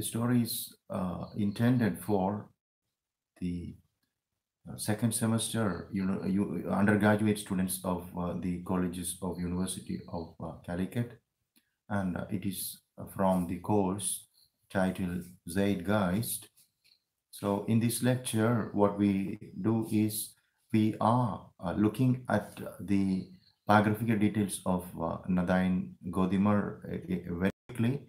The story is intended for the second semester, undergraduate students of the colleges of University of Calicut, and it is from the course titled Zeitgeist. So, in this lecture, what we do is we are looking at the biographical details of Nadine Gordimer very quickly,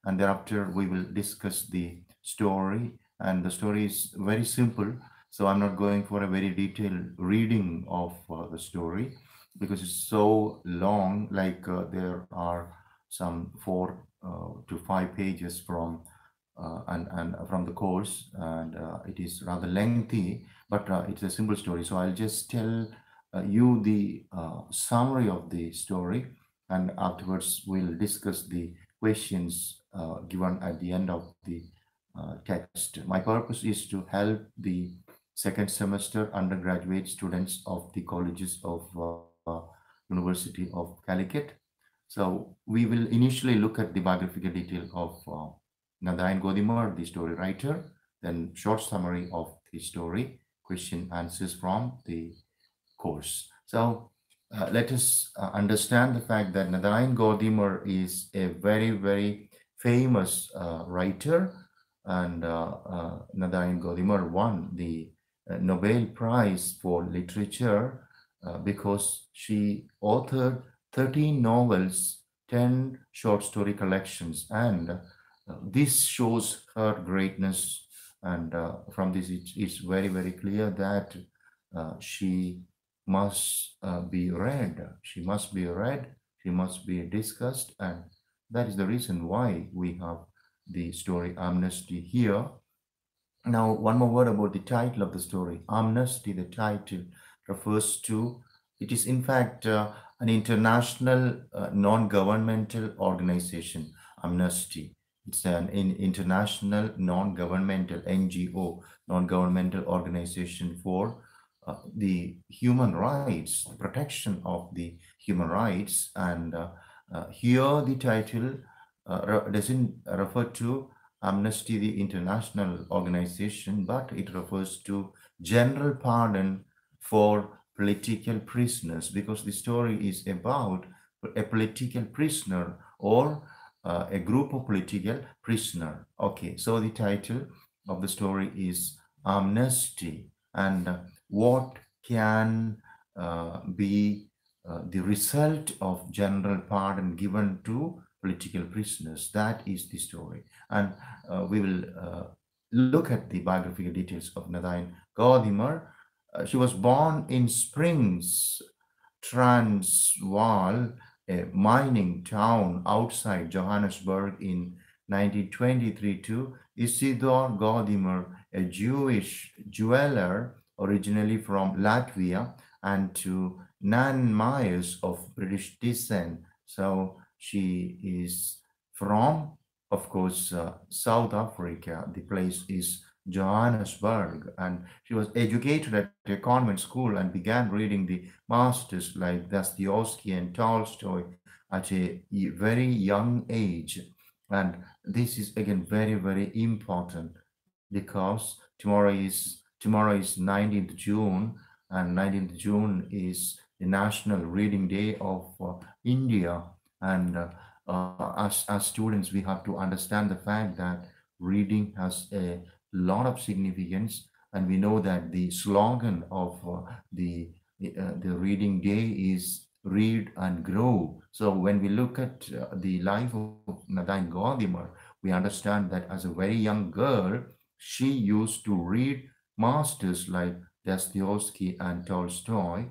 and thereafter we will discuss the story. And the story is very simple, so I'm not going for a very detailed reading of the story because it's so long. Like there are some 4 to 5 pages and from the course, and it is rather lengthy, but it's a simple story. So I'll just tell you the summary of the story, and afterwards we'll discuss the questions given at the end of the text. My purpose is to help the second semester undergraduate students of the colleges of University of Calicut. So we will initially look at the biographical detail of Nadine Gordimer, the story writer, then short summary of the story, question answers from the course. So let us understand the fact that Nadine Gordimer is a very, very famous writer, and Nadine Gordimer won the Nobel Prize for Literature because she authored 13 novels, 10 short story collections, and this shows her greatness. And from this, it's very, very clear that she must be read. She must be read. She must be discussed. And that is the reason why we have the story Amnesty here. Now, one more word about the title of the story. Amnesty, the title refers to, it is in fact an international non-governmental organization, Amnesty. It's an international non-governmental NGO, non-governmental organization for the human rights, the protection of the human rights. And here the title doesn't refer to Amnesty, the international organization, but it refers to general pardon for political prisoners, because the story is about a political prisoner or a group of political prisoner. Okay, so the title of the story is Amnesty, and what can be the result of general pardon given to political prisoners. That is the story. And we will look at the biographical details of Nadine Gordimer. She was born in Springs, Transvaal, a mining town outside Johannesburg in 1923, to Isidor Gordimer, a Jewish jeweler originally from Latvia, and to Nan Myers of British descent. So she is from, of course, South Africa. The place is Johannesburg, and she was educated at a convent school and began reading the masters like Dostoevsky and Tolstoy at a very young age. And this is again very, very important because tomorrow is 19th June, and 19th June is the National Reading Day of India. And as students, we have to understand the fact that reading has a lot of significance, and we know that the slogan of the reading day is read and grow. So when we look at the life of Nadine Gordimer, we understand that as a very young girl, she used to read masters like Dostoevsky and Tolstoy.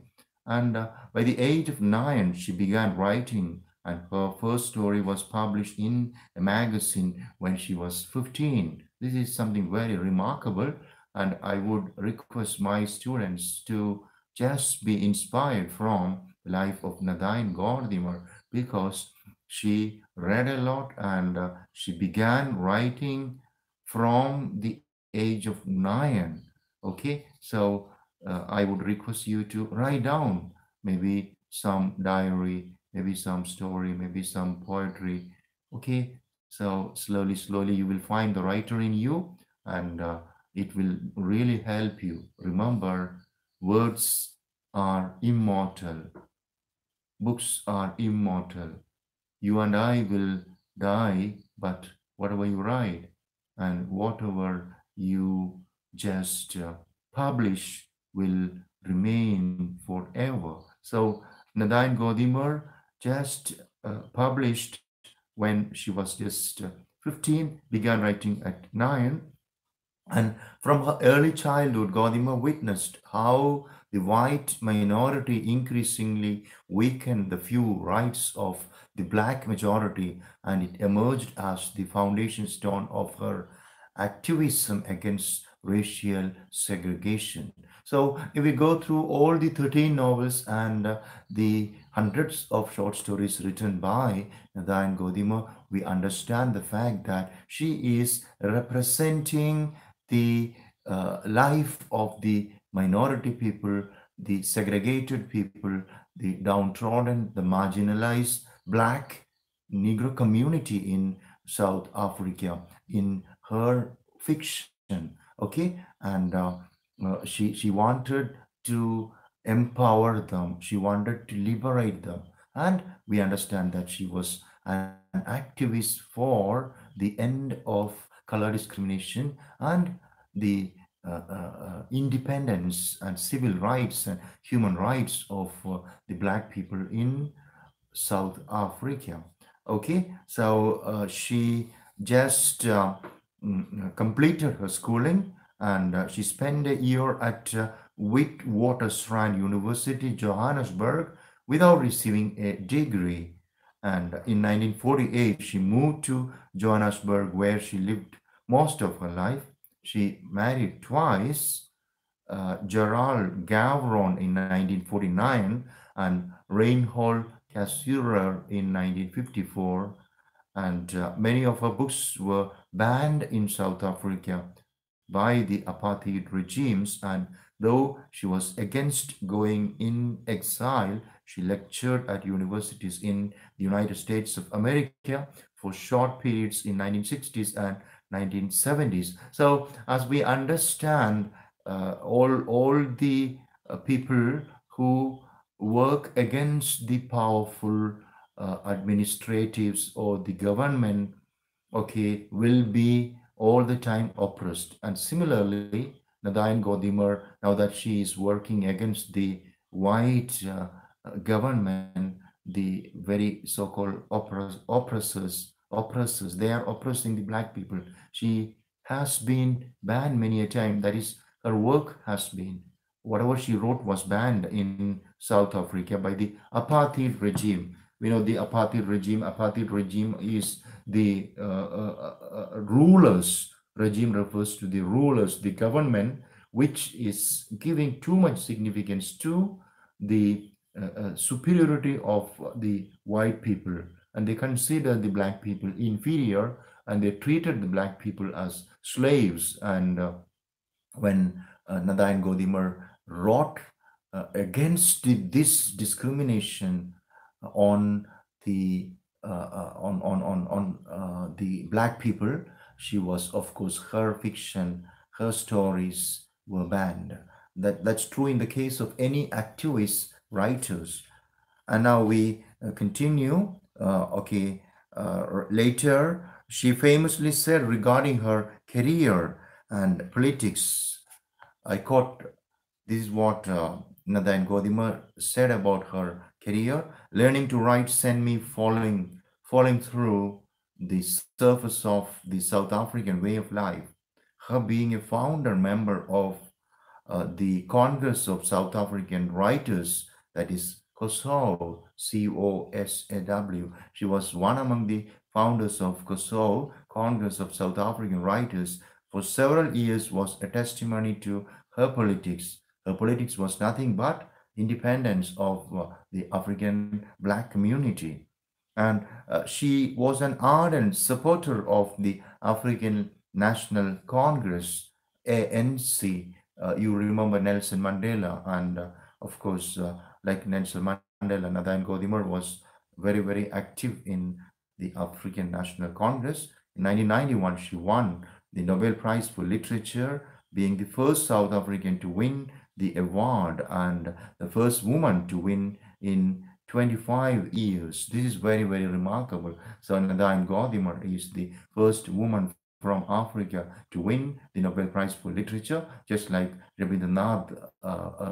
And by the age of 9, she began writing, and her first story was published in a magazine when she was 15. This is something very remarkable, and I would request my students to just be inspired from the life of Nadine Gordimer, because she read a lot, and she began writing from the age of 9. Okay, so I would request you to write down maybe some diary, maybe some story, maybe some poetry. Okay, So slowly you will find the writer in you, and it will really help you. Remember, words are immortal, books are immortal. You and I will die, but whatever you write and whatever you just publish will remain forever. So Nadine Gordimer just published when she was just 15, began writing at 9, and from her early childhood, Gaudimer witnessed how the white minority increasingly weakened the few rights of the black majority, and it emerged as the foundation stone of her activism against racial segregation. So, if we go through all the 13 novels and the hundreds of short stories written by Nadine Godimer, we understand the fact that she is representing the life of the minority people, the segregated people, the downtrodden, the marginalized black Negro community in South Africa in her fiction. Okay, and she wanted to empower them. She wanted to liberate them, and we understand that she was an activist for the end of color discrimination and the independence and civil rights and human rights of the black people in South Africa. Okay, so she just completed her schooling, and she spent a year at Witwatersrand University, Johannesburg, without receiving a degree. And in 1948, she moved to Johannesburg, where she lived most of her life. She married twice, Gerald Gavron in 1949 and Reinhold Kasurer in 1954. And many of her books were banned in South Africa by the apartheid regimes. And though she was against going in exile, she lectured at universities in the United States of America for short periods in 1960s and 1970s. So, as we understand, all the people who work against the powerful administratives or the government, okay, will be all the time oppressed. And similarly, Nadine Godimer, now that she is working against the white government, the very so-called oppressors, they are oppressing the black people. She has been banned many a time. That is, her work has been, whatever she wrote was banned in South Africa by the apartheid regime. We know the apartheid regime is the rulers. Regime refers to the rulers, the government, which is giving too much significance to the superiority of the white people, and they consider the black people inferior, and they treated the black people as slaves. And when Nadine Godimer wrote against this discrimination on the the black people, she was, of course, her fiction, her stories were banned. That's true in the case of any activist writers. And now we continue. Okay, later she famously said regarding her career and politics, I quote, this is what Nadine Godimer said about her career. Learning to write sent me falling through the surface of the South African way of life. Her being a founder member of the Congress of South African Writers, that is COSAW, COSAW. She was one among the founders of COSAW, Congress of South African Writers, for several years, was a testimony to her politics. Her politics was nothing but independence of the African black community. And she was an ardent supporter of the African National Congress, ANC. You remember Nelson Mandela, and of course, like Nelson Mandela, Nadine Godimer was very active in the African National Congress. In 1991, she won the Nobel Prize for Literature, being the first South African to win the award and the first woman to win in 25 years. This is very, very remarkable. So Nadine Gordimer is the first woman from Africa to win the Nobel Prize for Literature, just like Rabindranath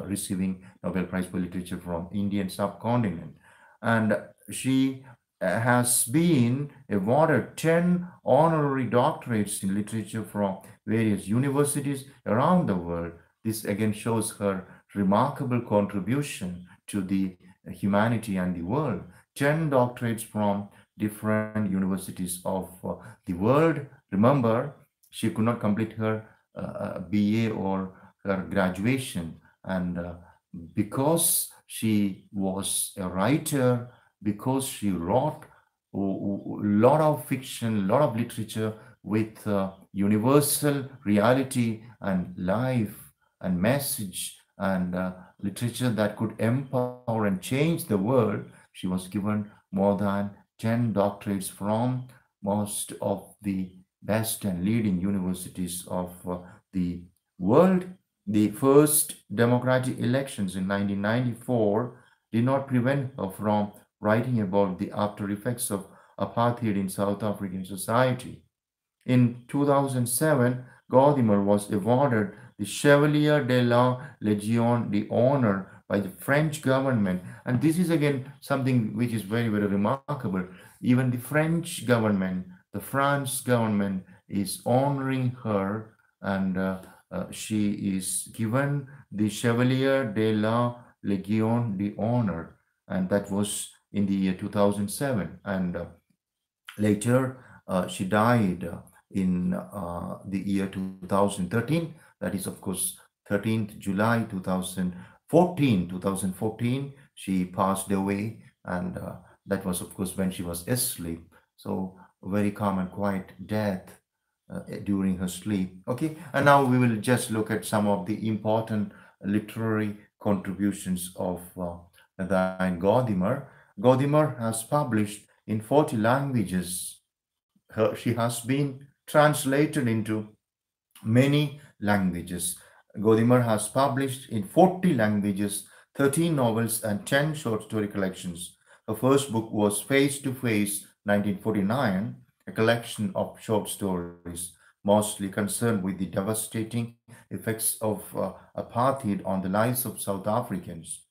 receiving Nobel Prize for Literature from Indian subcontinent. And she has been awarded 10 honorary doctorates in literature from various universities around the world. This again shows her remarkable contribution to the humanity and the world. 10 doctorates from different universities of the world. Remember, she could not complete her BA or her graduation, and because she was a writer, because she wrote a lot of fiction, a lot of literature with universal reality and life and message and literature that could empower and change the world, she was given more than 10 doctorates from most of the best and leading universities of the world. The first democratic elections in 1994 did not prevent her from writing about the after effects of apartheid in South African society. In 2007, Gordimer was awarded the Chevalier de la Légion d'Honneur by the French government. And this is again something which is very, very remarkable. Even the French government, the France government is honoring her, and she is given the Chevalier de la Légion d'Honneur. And that was in the year 2007. And later, she died in the year 2013. That is, of course, 13th July 2014. She passed away, and that was, of course, when she was asleep. So, a very calm and quiet death during her sleep. Okay, and now we will just look at some of the important literary contributions of Nadine Gordimer. Gordimer has published in 40 languages. She has been translated into many languages. Gordimer has published in 40 languages, 13 novels, and 10 short story collections. Her first book was Face to Face, 1949, a collection of short stories, mostly concerned with the devastating effects of apartheid on the lives of South Africans.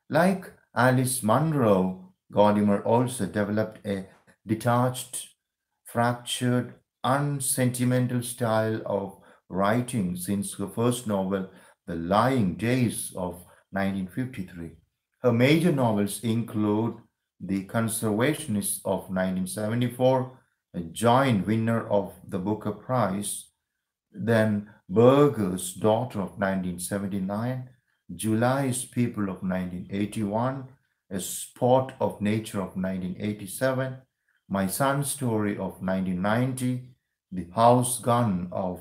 Like Alice Munro, Gordimer also developed a detached, fractured, unsentimental style of writing since her first novel, The Lying Days of 1953. Her major novels include The Conservationists of 1974, a joint winner of the Booker Prize, then Berger's Daughter of 1979, July's People of 1981, A Spot of Nature of 1987, My Son's Story of 1990, The House Gun of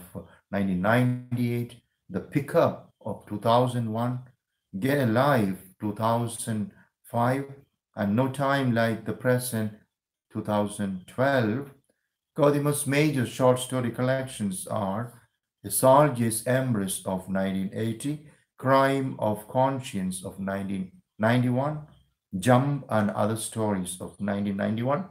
1998, The Pickup of 2001, Get Alive 2005, and No Time Like the Present 2012. Gordimer's major short story collections are The Soldier's Embrace of 1980, Crime of Conscience of 1991, Jump and Other Stories of 1991,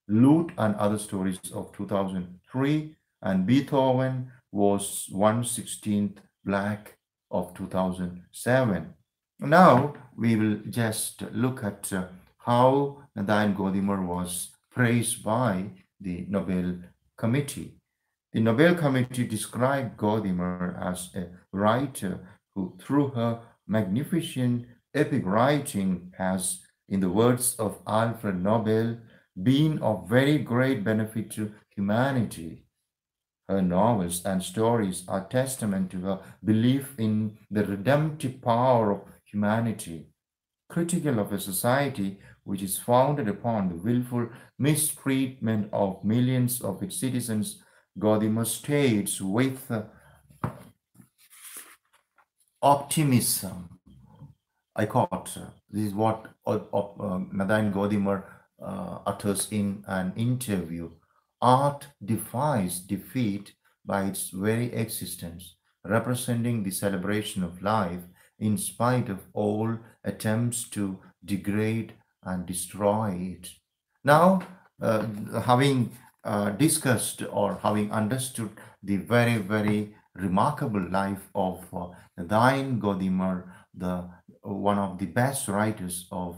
Loot and Other Stories of 2003, and Beethoven Was 1/16th Black of 2007. Now we will just look at how Nadine Gordimer was praised by the Nobel Committee. The Nobel Committee described Gordimer as a writer who, through her magnificent epic writing, has, in the words of Alfred Nobel, been of very great benefit to humanity. Her novels and stories are testament to her belief in the redemptive power of humanity, critical of a society which is founded upon the willful mistreatment of millions of its citizens. Gordimer states with optimism. I quote, this is what Nadine Gordimer utters in an interview. Art defies defeat by its very existence, representing the celebration of life in spite of all attempts to degrade and destroy it. Now, uh, having discussed or having understood the very, very remarkable life of Nadine Gordimer, the one of the best writers of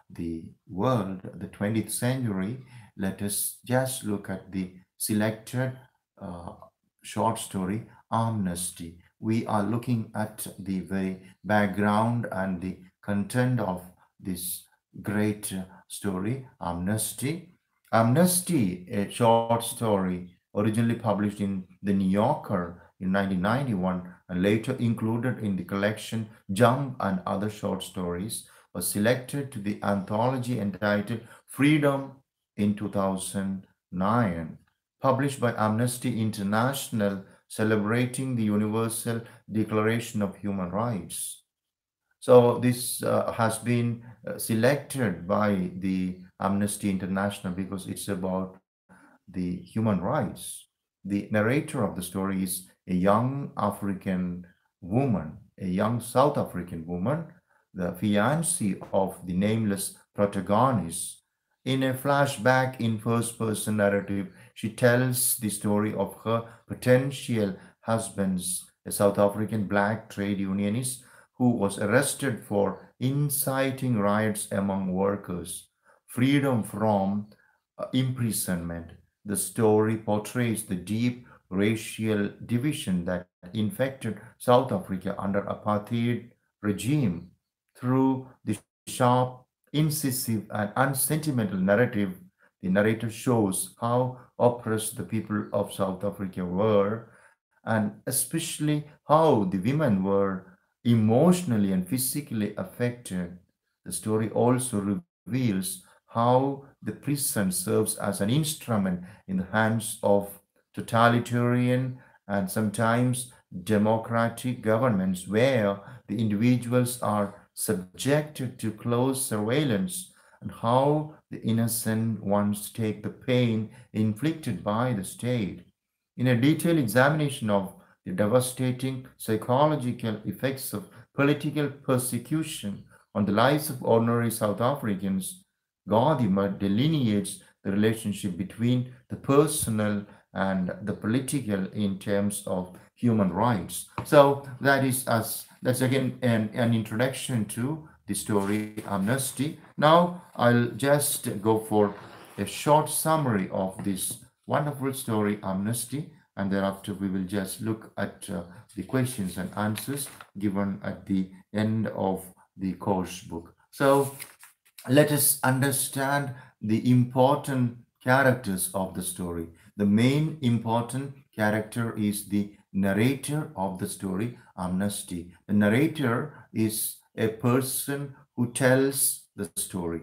the world, the 20th century, let us just look at the selected uh, short story, Amnesty. We are looking at the very background and the content of this great story, Amnesty. Amnesty, a short story originally published in The New Yorker in 1991 and later included in the collection Jump and Other Short Stories, was selected to the anthology entitled Freedom in 2009, published by Amnesty International, celebrating the Universal Declaration of Human Rights. So this has been selected by the Amnesty International because it's about the human rights. The narrator of the story is a young African woman, a young South African woman, the fiancée of the nameless protagonist. In a flashback in first person narrative, she tells the story of her potential husband's, a South African black trade unionist who was arrested for inciting riots among workers. Freedom from imprisonment. The story portrays the deep racial division that infected South Africa under apartheid regime. Through the sharp, incisive, and unsentimental narrative, the narrator shows how oppressed the people of South Africa were, and especially how the women were emotionally and physically affected. The story also reveals how the prison serves as an instrument in the hands of totalitarian and sometimes democratic governments where the individuals are subjected to close surveillance, and how the innocent ones take the pain inflicted by the state. In a detailed examination of the devastating psychological effects of political persecution on the lives of ordinary South Africans, Gaudimer delineates the relationship between the personal and the political in terms of human rights. So that's again an introduction to the story Amnesty. Now I'll just go for a short summary of this wonderful story Amnesty, and thereafter we will just look at the questions and answers given at the end of the course book. So let us understand the important characters of the story. The main important character is the narrator of the story, Amnesty. The narrator is a person who tells the story.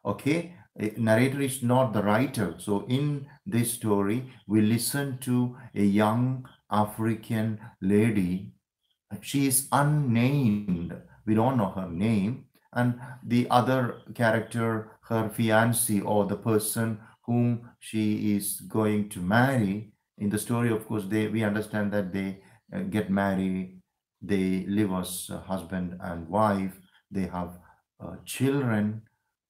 Okay, a narrator is not the writer. So in this story, we listen to a young African lady. She is unnamed. We don't know her name. And the other character, her fiancé or the person whom she is going to marry. In the story, of course, they we understand that they get married, they live as husband and wife, they have children.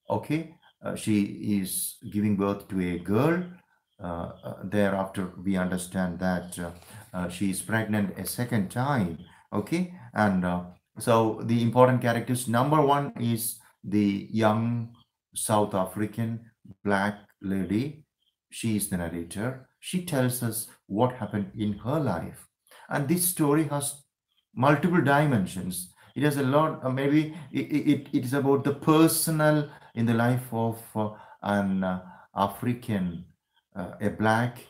Okay, she is giving birth to a girl. Thereafter, we understand that she is pregnant a second time. Okay, and so the important characters, number one is the young South African black lady. She is the narrator. She tells us what happened in her life. And this story has multiple dimensions. It has a lot, maybe it is about the personal in the life of an African, a black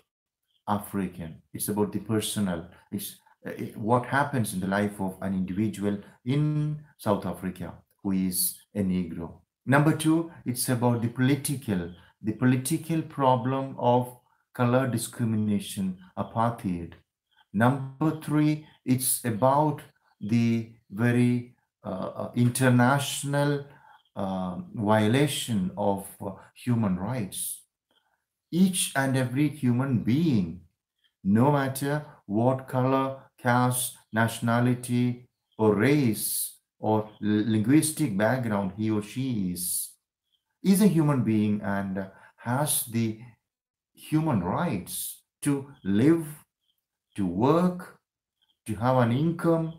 African. It's about the personal. It's what happens in the life of an individual in South Africa who is a Negro. Number two, it's about the political problem of color discrimination, apartheid. Number three, it's about the very international violation of human rights. Each and every human being, no matter what color, caste, nationality, or race, or linguistic background he or she is a human being and has the human rights to live, to work, to have an income,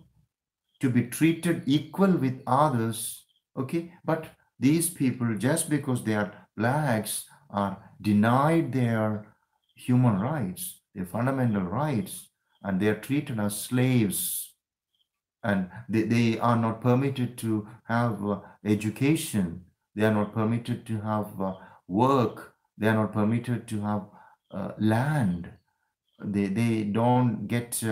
to be treated equal with others. Okay, but these people, just because they are blacks, are denied their human rights, their fundamental rights, and they are treated as slaves, and they are not permitted to have education, they are not permitted to have work, they are not permitted to have land, they don't get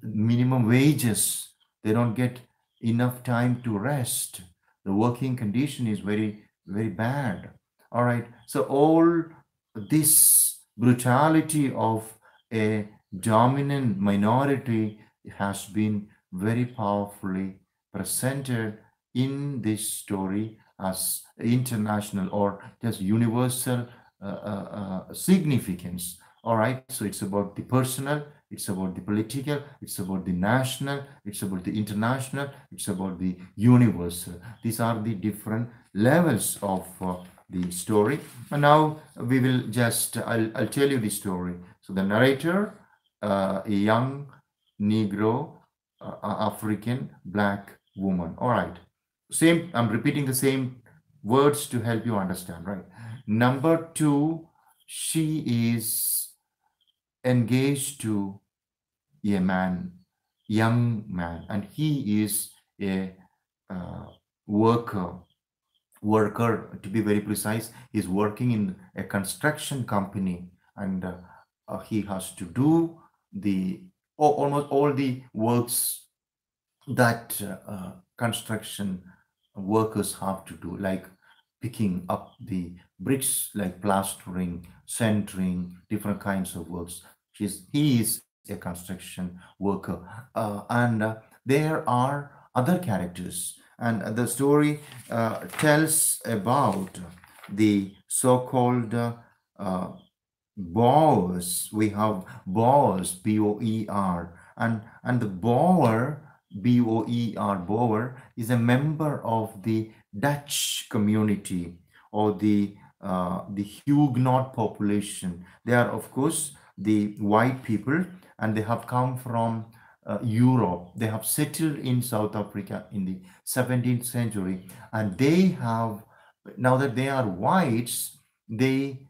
minimum wages, they don't get enough time to rest, the working condition is very very bad. All right, so all this brutality of a dominant minority has been very powerfully presented in this story as international or just universal significance. All right, so it's about the personal, it's about the political, it's about the national, it's about the international, it's about the universal. These are the different levels of the story. And now we will just, I'll tell you the story. So the narrator, a young Negro, African black woman. All right, same, I'm repeating the same words to help you understand, right? Number two, she is engaged to a man, young man, and he is a uh, worker. Worker, to be very precise, is working in a construction company, and he has to do the almost all the works that construction workers have to do, like picking up the bricks, like plastering, centering, different kinds of works. He is a construction worker, and there are other characters, and the story tells about the so-called uh, Boers. We have Boers, Boer, and the Boer, Boer is a member of the Dutch community or the Huguenot population. They are, of course, the white people, and they have come from Europe. They have settled in South Africa in the 17th century, and they have, now that they are whites, they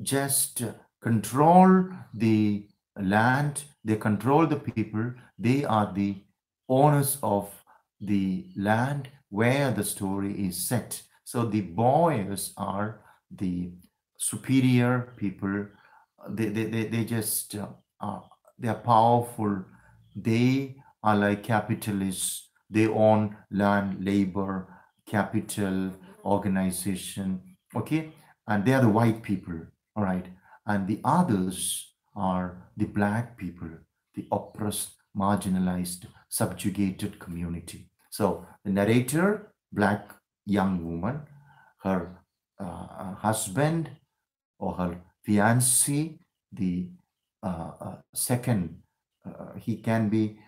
just control the land, they control the people, they are the owners of the land where the story is set. So the boys are the superior people. They just they are powerful. They are like capitalists. They own land, labor, capital, organization. Okay, and they are the white people. All right, and the others are the black people, the oppressed, marginalized, subjugated community. So the narrator, black young woman, her husband or her fiancé, the second, he can be,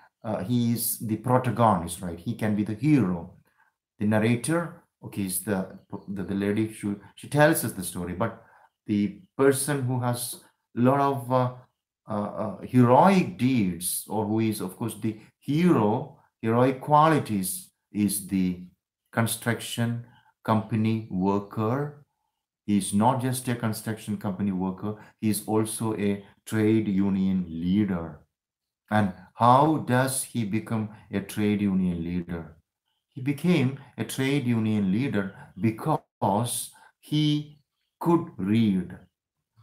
he is the protagonist, right? He can be the hero. The narrator, okay, is the lady, she tells us the story, but the person who has a lot of heroic deeds, or who is, of course, the hero, heroic qualities, is the construction company worker. He is not just a construction company worker, he is also a trade union leader. And how does he become a trade union leader? He became a trade union leader because he could read,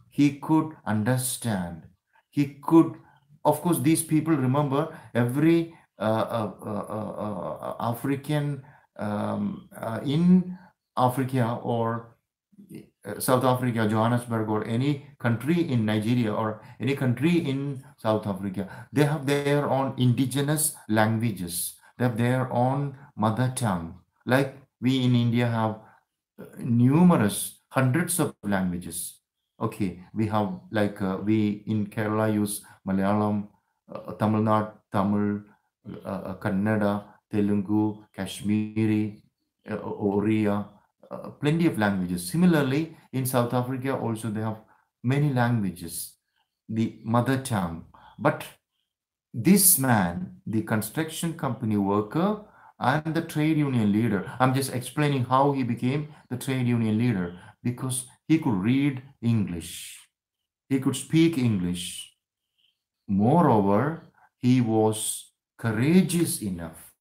he could understand, he could, of course, these people, remember, every African in Africa or South Africa, Johannesburg, or any country in Nigeria, or any country in South Africa, they have their own indigenous languages. They have their own mother tongue. Like we in India have numerous hundreds of languages. Okay, we have like we in Kerala use Malayalam, Tamil Nadu, Tamil, Kannada, Telugu, Kashmiri, Oriya, plenty of languages. Similarly, in South Africa also they have many languages, the mother tongue. But this man, the construction company worker and the trade union leader, I'm just explaining how he became the trade union leader because he could read English, he could speak English. Moreover, he was courageous enough,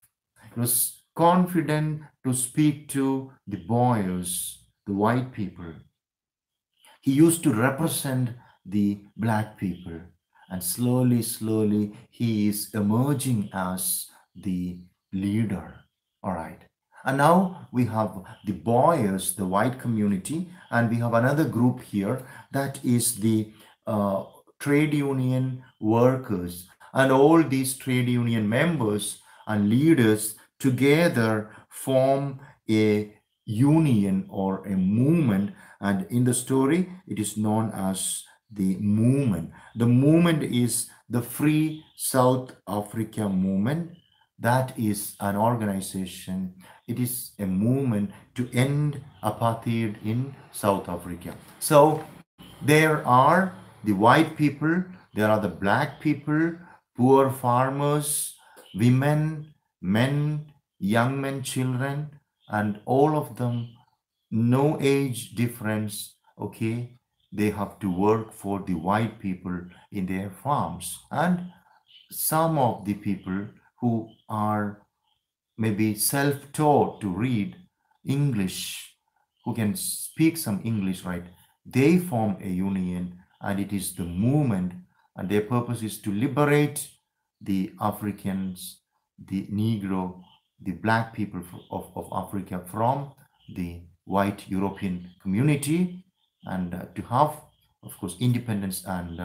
he was confident to speak to the boys, the white people. He used to represent the black people, and slowly, slowly, he is emerging as the leader. All right. And now we have the boys, the white community, and we have another group here that is the uh, trade union workers. And all these trade union members and leaders together form a union or a movement, and in the story it is known as the movement. The movement is the Free South Africa Movement. That is an organization, it is a movement to end apartheid in South Africa. So there are the white people, there are the black people, poor farmers, women, men, young men, children, and all of them, no age difference. Okay, they have to work for the white people in their farms. And some of the people who are maybe self-taught to read English, who can speak some English, right? They form a union, and it is the movement, and their purpose is to liberate the Africans, the Negro, the black people of Africa from the white European community, and to have, of course, independence and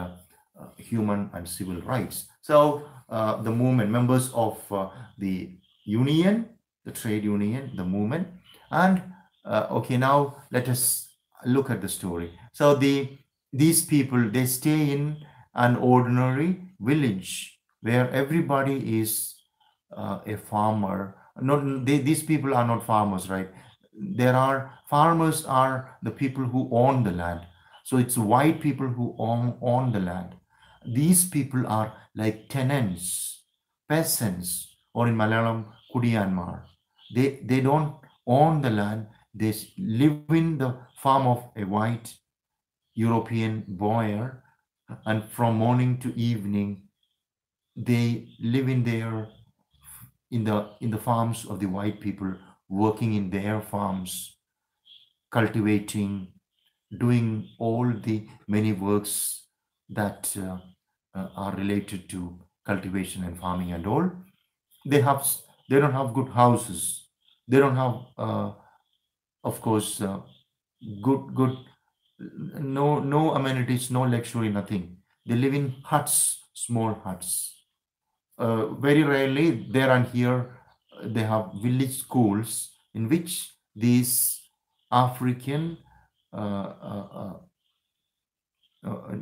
human and civil rights. So the movement, members of the union, the trade union, the movement, and okay, now let us look at the story. So these people, they stay in an ordinary village where everybody is a farmer. Not these people are not farmers, right? There are farmers are the people who own the land. So it's white people who own the land. These people are like tenants, peasants, or in Malayalam, Kudiyanmar. They don't own the land. They live in the farm of a white European boyar, and from morning to evening, they live in their in the farms of the white people, working in their farms, cultivating, doing all the many works that are related to cultivation and farming and all. They have they don't have good houses. They don't have, of course, good no amenities, no luxury, nothing. They live in huts, small huts. Very rarely there and here they have village schools in which these African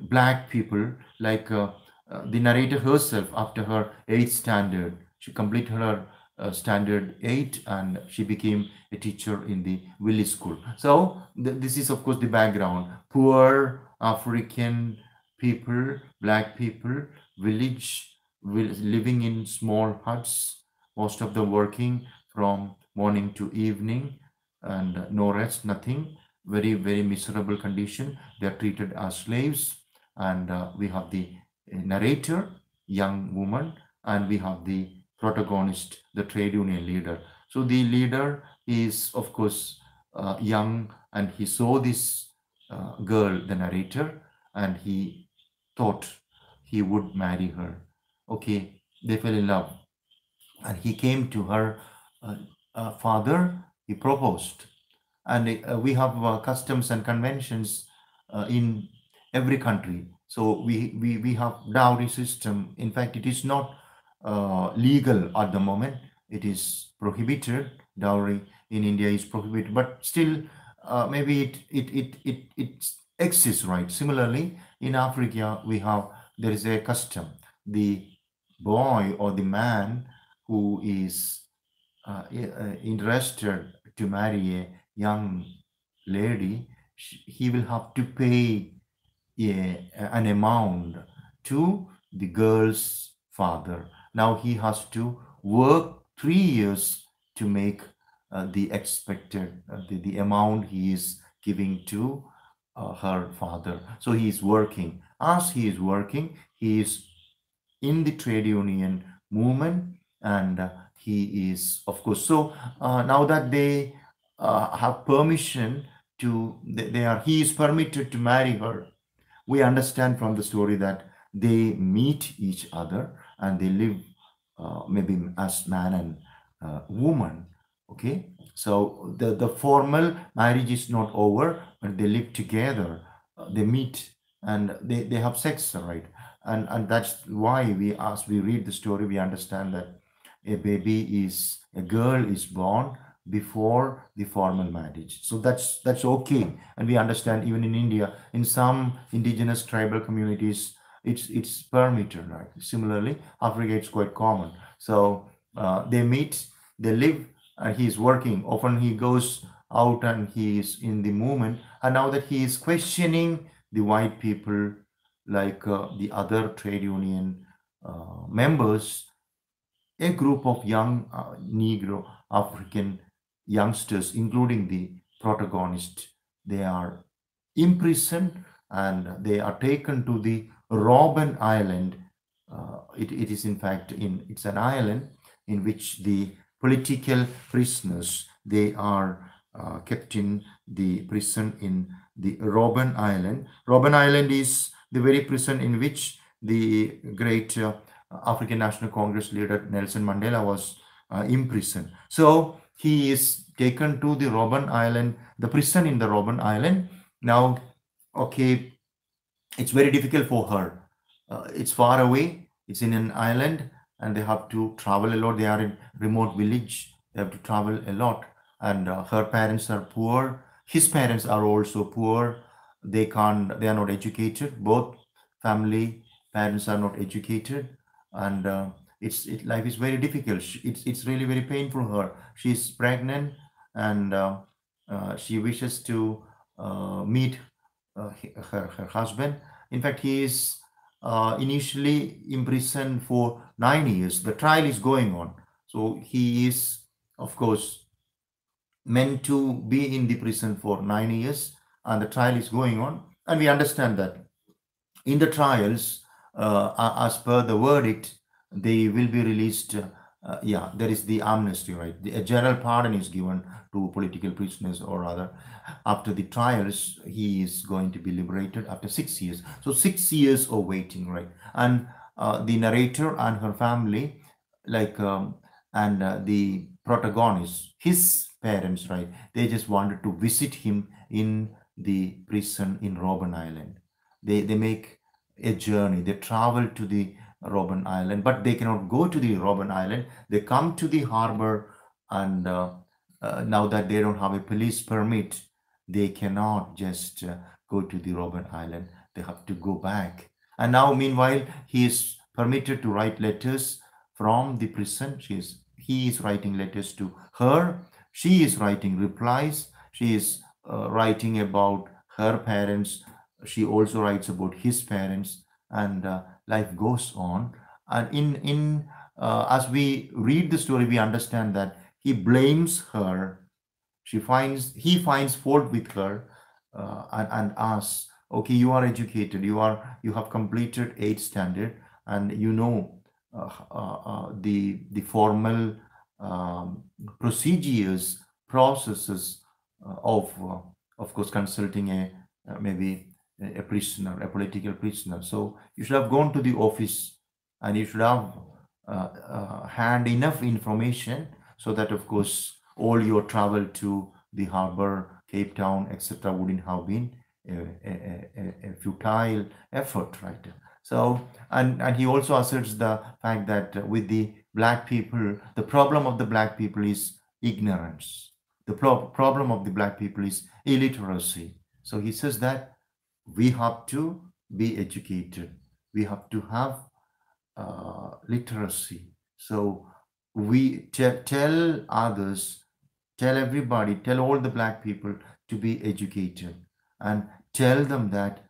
black people, like the narrator herself, after her 8th standard, she completed her standard 8 and she became a teacher in the village school. So this is of course the background. Poor African people, black people, village, living in small huts, most of them working from morning to evening, and no rest, nothing, very, very miserable condition. They are treated as slaves. And we have the narrator, young woman, and we have the protagonist, the trade union leader. So the leader is, of course, young, and he saw this girl, the narrator, and he thought he would marry her. Okay, they fell in love, and he came to her father, he proposed. And we have customs and conventions in every country. So we have dowry system. In fact, it is not legal at the moment. It is prohibited. Dowry in India is prohibited, but still maybe it exists, right? Similarly, in Africa, there is a custom. The boy or the man who is interested to marry a young lady, he will have to pay an amount to the girl's father. Now he has to work 3 years to make the expected the amount he is giving to her father. So he is working. As he is working, he is in the trade union movement, and he is, of course, so now that they have permission to they are he is permitted to marry her. We understand from the story that they meet each other and they live maybe as man and woman. Okay, so the formal marriage is not over, but they live together. They meet and they have sex, right? And that's why we, as we read the story, we understand that a girl is born before the formal marriage. So that's okay. And we understand even in India, in some indigenous tribal communities, it's permitted, right? Similarly, Africa, it's quite common. So they meet, they live, and he's working. Often he goes out and he is in the movement. And now that he is questioning the white people, like the other trade union members, a group of young Negro African youngsters, including the protagonist, they are imprisoned and they are taken to the Robben Island. It is in fact it's an island in which the political prisoners, they are kept in the prison in the Robben Island. Robben Island is the very prison in which the great African National Congress leader Nelson Mandela was imprisoned. So he is taken to the Robben Island, the prison in the Robben Island. Now, okay, it's very difficult for her. It's far away. It's in an island, and they have to travel a lot. They are in remote village. They have to travel a lot, and her parents are poor. His parents are also poor. They can't. They are not educated. Both family parents are not educated, and life is very difficult. It's really very painful for her. She's pregnant, and she wishes to meet her husband. In fact, he is initially imprisoned for 9 years. The trial is going on. So he is, of course, meant to be in the prison for 9 years, and the trial is going on. And we understand that in the trials, as per the verdict, they will be released. Yeah, there is the amnesty, right? A general pardon is given to political prisoners, or rather, after the trials, he is going to be liberated after 6 years. So 6 years of waiting, right? And the narrator and her family, like, and the protagonist, his parents, right? They just wanted to visit him in the prison in Robben Island. They make a journey. They travel to the Robben Island, but they cannot go to the Robben Island. They come to the harbor, and now that they don't have a police permit, they cannot just go to the Robben Island. They have to go back. And now, meanwhile, he is permitted to write letters from the prison. He is writing letters to her. She is writing replies. She is writing about her parents. She also writes about his parents, and life goes on. And in as we read the story, we understand that he blames her. He finds fault with her, and asks, okay, you are educated, you have completed 8th standard, and you know the formal procedures, processes of course, consulting maybe a prisoner, a political prisoner. So you should have gone to the office, and you should have had enough information, so that, of course, all your travel to the harbor, Cape Town, etc., wouldn't have been a futile effort, right? So, and he also asserts the fact that with the black people, the problem of the black people is ignorance. the problem of the black people is illiteracy. So he says that we have to be educated. We have to have literacy. So we tell others, tell everybody, tell all the black people to be educated, and tell them that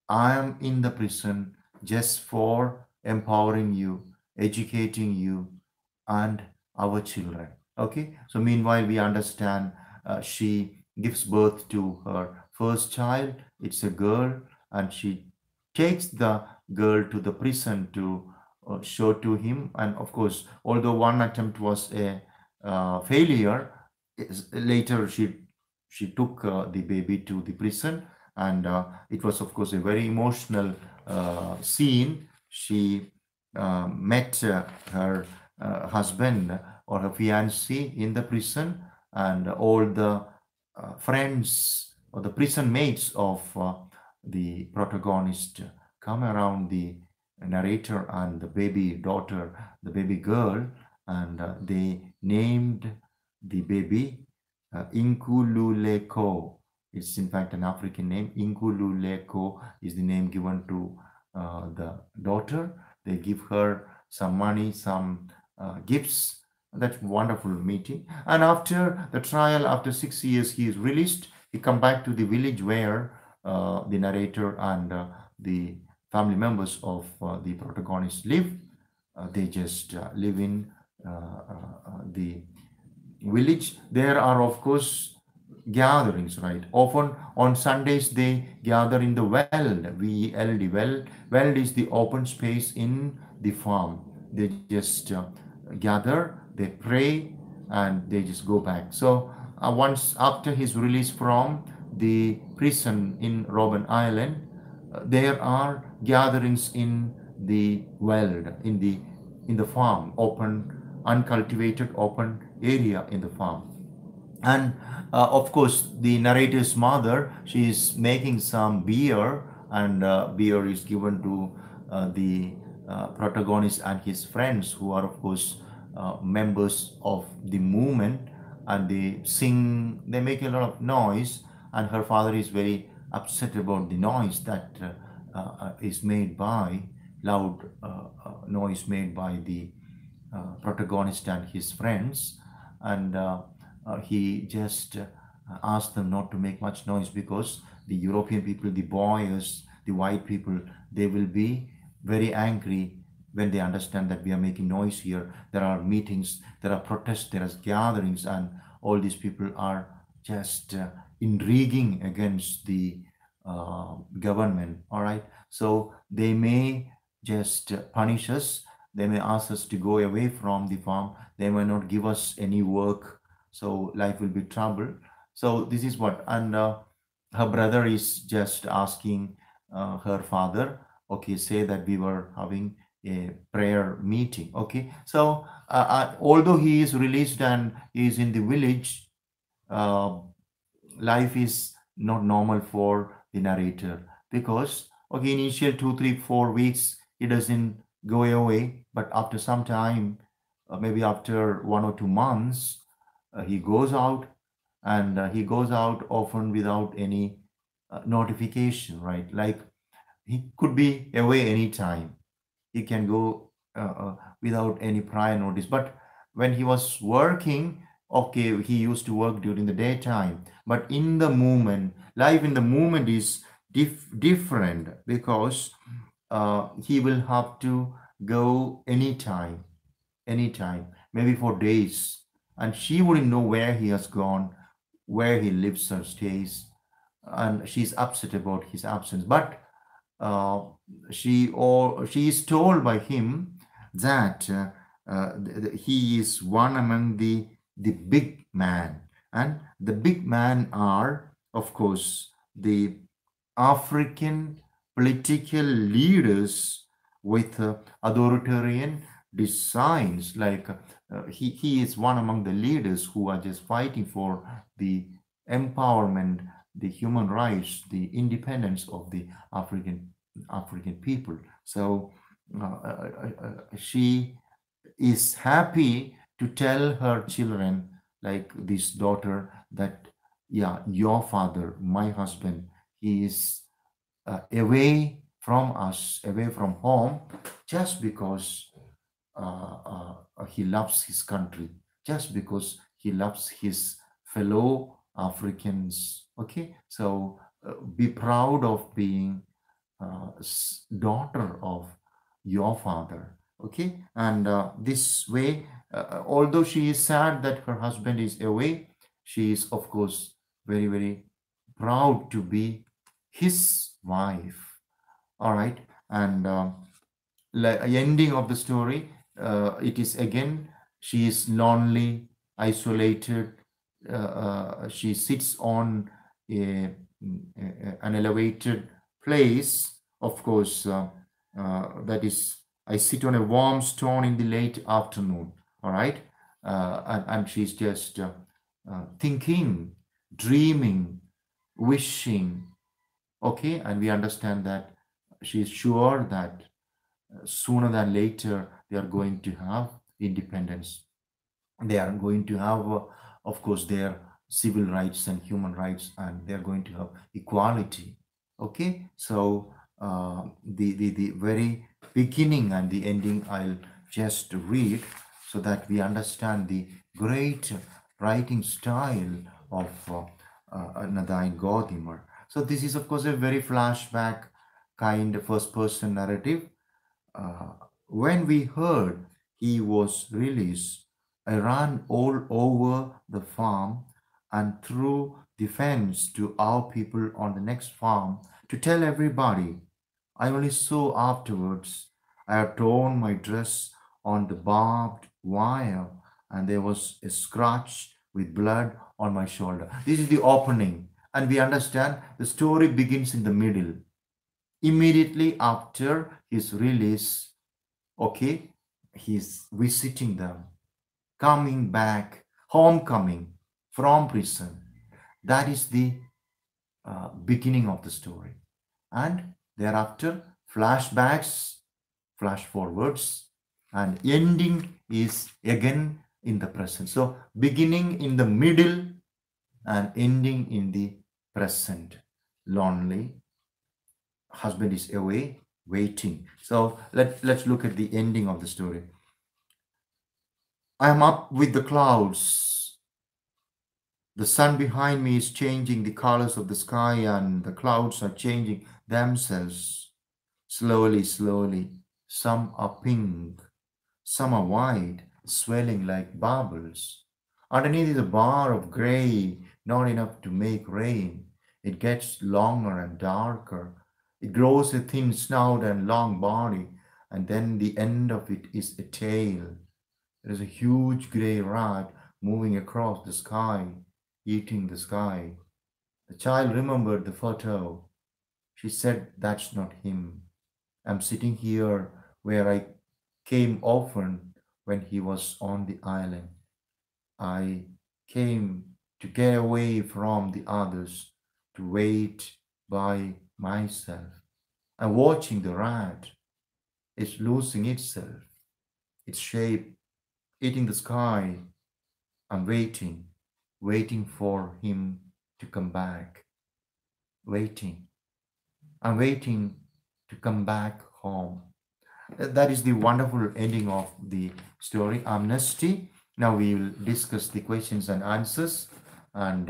I am in the prison just for empowering you, educating you, and our children. Okay, so meanwhile, we understand she gives birth to her first child, it's a girl, and she takes the girl to the prison to show to him. And of course, although one attempt was a failure, later she took the baby to the prison, and it was of course a very emotional scene. She met her husband or her fiancé in the prison, and all the friends or the prison mates of the protagonist come around the narrator and the baby daughter, the baby girl, and they named the baby Inkululeko. It's in fact an African name. Inkululeko is the name given to the daughter. They give her some money, some gifts. That's wonderful meeting. And after the trial, after 6 years, he is released. He come back to the village where the narrator and the family members of the protagonist live. They just live in the village. There are, of course, gatherings, right? Often on Sundays they gather in the veld, VELD. Veld is the open space in the farm. They just gather, they pray, and they just go back. So once after his release from the prison in Robben Island, there are gatherings in the veld, in the farm, open, uncultivated, open area in the farm. And of course, the narrator's mother, she is making some beer, and beer is given to the protagonist and his friends, who are, of course, members of the movement, and they sing, they make a lot of noise, and her father is very upset about the noise that is made by loud noise made by the protagonist and his friends. And he just asked them not to make much noise, because the European people, the boys, the white people, they will be very angry when they understand that we are making noise here. There are meetings, there are protests, there are gatherings, and all these people are just intriguing against the government. All right, so they may just punish us. They may ask us to go away from the farm. They may not give us any work, so life will be trouble. So this is what. And her brother is just asking her father, okay, say that we were having a prayer meeting. Okay, so although he is released and he is in the village, uh, life is not normal for the narrator, because okay, initial 2 3 4 weeks he doesn't go away, but after some time, maybe after 1 or 2 months, he goes out, and he goes out often without any notification, right? Like, he could be away anytime. He can go without any prior notice. But when he was working, okay, he used to work during the daytime. But in the moment, life in the moment is different, because he will have to go anytime, maybe for days, and she wouldn't know where he has gone, where he lives or stays, and she's upset about his absence. But uh, she is told by him that he is one among the big man, and the big man are, of course, the African political leaders with authoritarian designs. Like, he is one among the leaders who are just fighting for the empowerment, the human rights, the independence of the African people. So she is happy to tell her children, like this daughter, that, yeah, your father, my husband, he is away from us, away from home, just because he loves his country, just because he loves his fellow Africans. Okay, so be proud of being daughter of your father. Okay, and this way, although she is sad that her husband is away, she is, of course, very, very proud to be his wife. All right, and ending of the story, it is again, she is lonely, isolated. She sits on an elevated place. Of course, that is, I sit on a warm stone in the late afternoon. All right, and she's just thinking, dreaming, wishing. Okay, and we understand that she is sure that sooner than later they are going to have independence. They are going to have, of course, their civil rights and human rights, and they are going to have equality. Okay, so the very beginning and the ending I'll just read, so that we understand the great writing style of Nadine Gordimer. So this is, of course, a very flashback kind of first person narrative. uh, when we heard he was released, I ran all over the farm and through the fence to our people on the next farm to tell everybody. I only saw afterwards I had torn my dress on the barbed wire and there was a scratch with blood on my shoulder. This is the opening, and we understand the story begins in the middle. Immediately after his release, okay, he's visiting them, coming back, homecoming from prison. That is the beginning of the story. And thereafter, flashbacks, flash forwards, and ending is again in the present. So, beginning in the middle and ending in the present. Lonely, husband is away, waiting. So let's look at the ending of the story. I am up with the clouds. The sun behind me is changing the colors of the sky, and the clouds are changing themselves slowly, slowly. Some are pink, some are white, swelling like bubbles. Underneath is a bar of gray, not enough to make rain. It gets longer and darker. It grows a thin snout and long body, and then the end of it is a tail. There is a huge gray rat moving across the sky, eating the sky. The child remembered the photo. She said, "That's not him. I'm sitting here where I came often when he was on the island. I came to get away from the others, to wait by myself. I'm watching the rat. It's losing itself, its shape, eating the sky. I'm waiting, waiting for him to come back. Waiting. I'm waiting to come back home." That is the wonderful ending of the story, Amnesty. Now we will discuss the questions and answers. And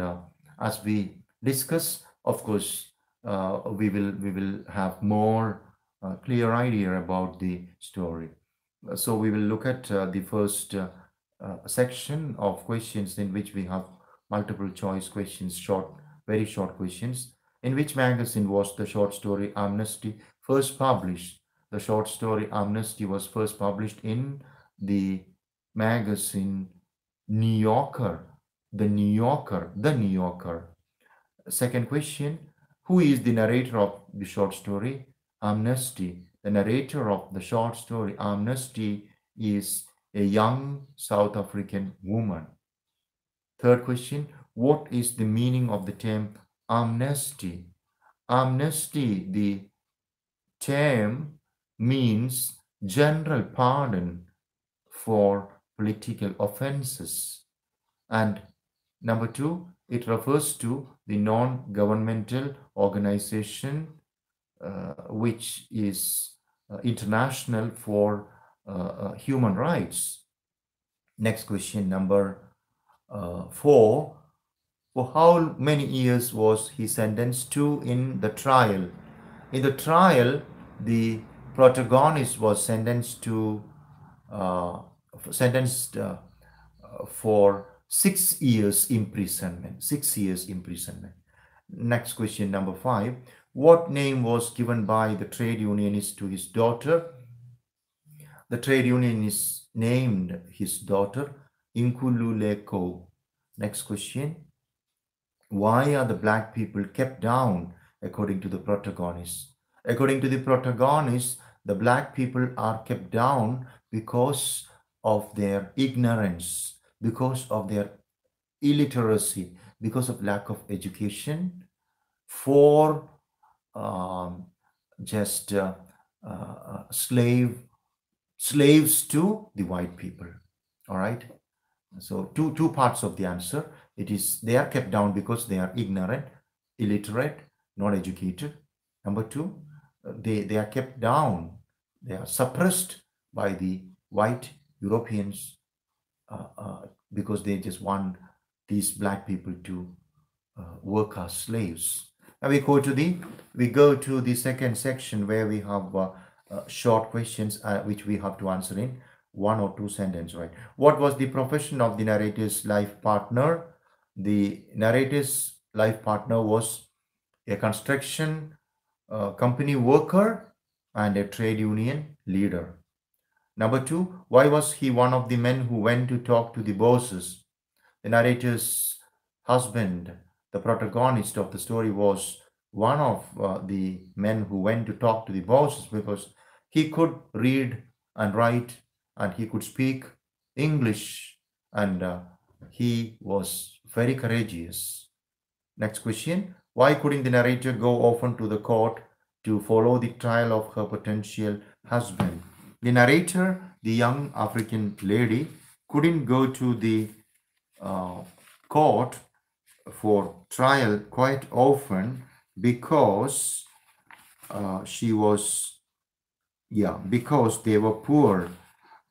as we discuss, of course, we will have more clear idea about the story. So we will look at the first section of questions, in which we have multiple choice questions, short, very short questions. In which magazine was the short story Amnesty first published? The short story Amnesty was first published in the magazine New Yorker, the New Yorker. Second question, who is the narrator of the short story Amnesty? The narrator of the short story Amnesty is a young South African woman. Third question, what is the meaning of the term amnesty? Amnesty, the term, means general pardon for political offenses. And number two, it refers to the non-governmental organization which is international for human rights. Next question, number 4. For how many years was he sentenced to in the trial? In the trial, the protagonist was uh, sentenced for 6 years imprisonment. 6 years imprisonment. Next question, number 5. What name was given by the trade unionist to his daughter? The trade unionist named his daughter Inkululeko. Next question. Why are the black people kept down according to the protagonist? According to the protagonist, the black people are kept down because of their ignorance, because of their illiteracy, because of lack of education, for um, just slaves to the white people. All right. So two parts of the answer. It is they are kept down because they are ignorant, illiterate, not educated. Number 2, they are kept down. They are suppressed by the white Europeans because they just want these black people to work as slaves. Now we go to the second section where we have short questions which we have to answer in 1 or 2 sentences. Right? What was the profession of the narrator's life partner? The narrator's life partner was a construction company worker and a trade union leader. Number 2, why was he one of the men who went to talk to the bosses? The narrator's husband, the protagonist of the story, was one of the men who went to talk to the bosses because he could read and write and he could speak English, and he was very courageous. Next question. Why couldn't the narrator go often to the court to follow the trial of her potential husband? The narrator, the young African lady, couldn't go to the court for trial quite often because because they were poor.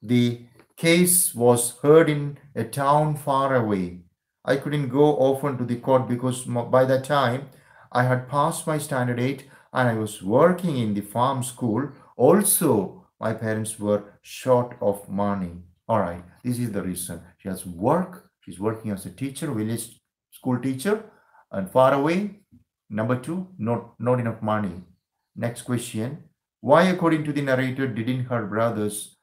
The case was heard in a town far away. I couldn't go often to the court because by that time I had passed my standard 8 and I was working in the farm school. Also, my parents were short of money. All right, this is the reason. She has work. She's working as a teacher, village school teacher, and far away. Number 2, not enough money. Next question. Why, according to the narrator, didn't her brothers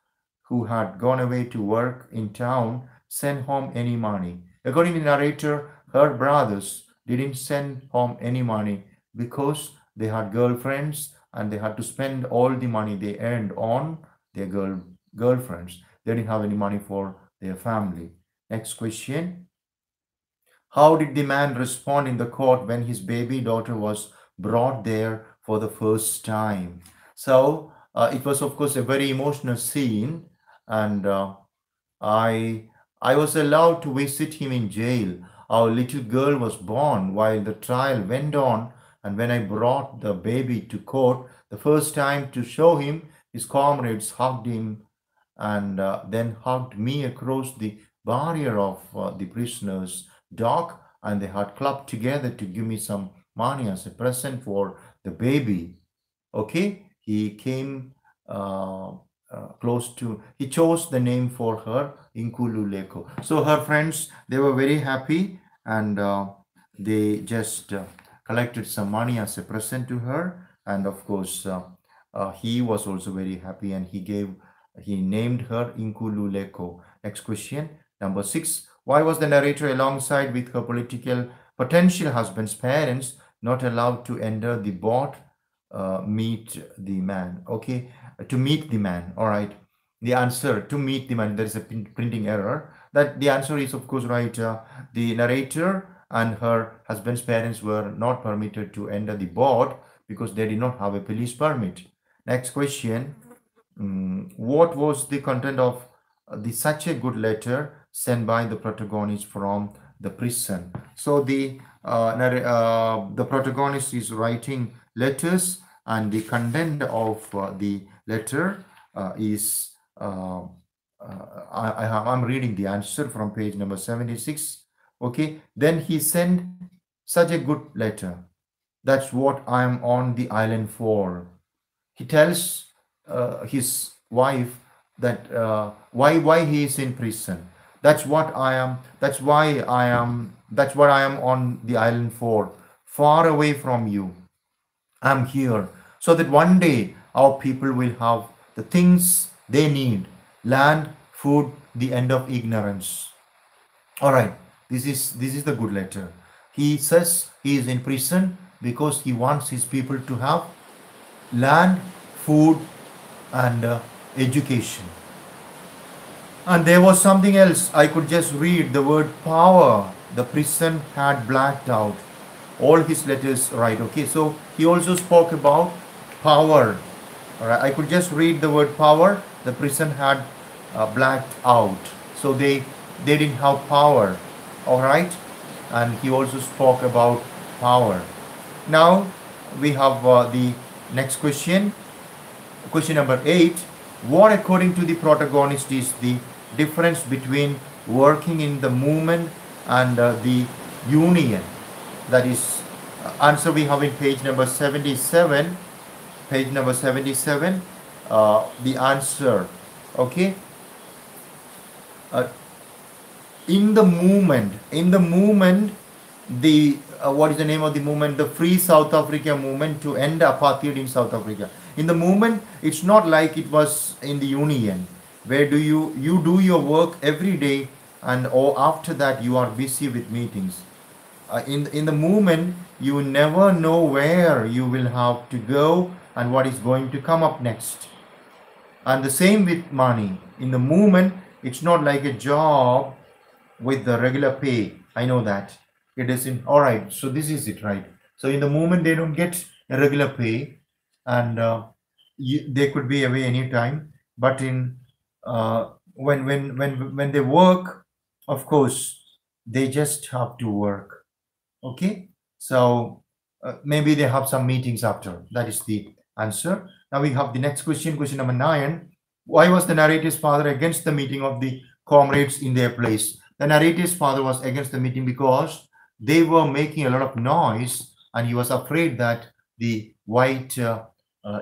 who had gone away to work in town send home any money? According to the narrator, her brothers didn't send home any money because they had girlfriends and they had to spend all the money they earned on their girlfriends. They didn't have any money for their family. Next question. How did the man respond in the court when his baby daughter was brought there for the first time? So it was, of course, a very emotional scene, and I I was allowed to visit him in jail. Our little girl was born while the trial went on, and when I brought the baby to court the first time to show him, his comrades hugged him and then hugged me across the barrier of the prisoner's dock, and they had clubbed together to give me some money as a present for the baby. Okay, he came close to, he chose the name for her Inkululeko. So her friends, they were very happy, and they just collected some money as a present to her, and of course he was also very happy, and he named her Inkululeko. Next question, number 6. Why was the narrator, alongside with her potential husband's parents, not allowed to enter the boat meet the man? Okay, to meet the man. All right. The answer, to meet the man, there is a printing error. That the answer is, of course, right. The narrator and her husband's parents were not permitted to enter the boat because they did not have a police permit. Next question. What was the content of the such a good letter sent by the protagonist from the prison. So the protagonist is writing letters, and the content of the letter is I'm reading the answer from page number 76. Okay, then he sent such a good letter. That's what I'm on the island for. He tells his wife that why he is in prison. That's what I am. That's why I am. That's what I am on the island for, far away from you. I'm here so that one day our people will have the things they need: land, food, the end of ignorance. All right, this is the good letter. He says he is in prison because he wants his people to have land, food, and education. And there was something else. I could just read the word power. The prison had blacked out all his letters, right? Okay, so he also spoke about power. All right, I could just read the word power. The prison had blacked out, so they didn't have power. All right, and he also spoke about power. Now we have the next question. Question number 8. What, according to the protagonist, is the difference between working in the movement and the union? That is answer we have in page number 77. Page number 77. The answer. Okay. In the movement, the what is the name of the movement? The Free South Africa movement to end apartheid in South Africa. In the movement, it's not like it was in the union, where you do your work every day, and or after that you are busy with meetings. In the movement, you never know where you will have to go and what is going to come up next. And the same with money. In the movement, it's not like a job with the regular pay. I know that it isn't. All right, so this is it, right? So in the movement, they don't get a regular pay, and they could be away anytime. But in when they work, of course, they just have to work. Okay, so maybe they have some meetings after. That is the answer. Now we have the next question. Question number 9. Why was the narrator's father against the meeting of the comrades in their place? The narrator's father was against the meeting because they were making a lot of noise, and he was afraid that the white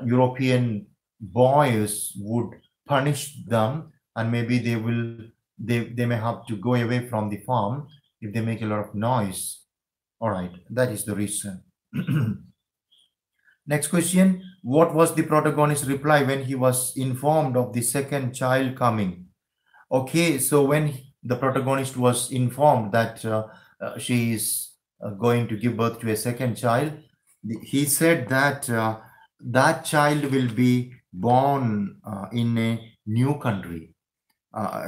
European boys would punish them, and maybe they may have to go away from the farm if they make a lot of noise. All right, that is the reason. Next question. What was the protagonist's reply when he was informed of the second child coming? Okay, so when the protagonist was informed that she is going to give birth to a second child, he said that that child will be born in a new country.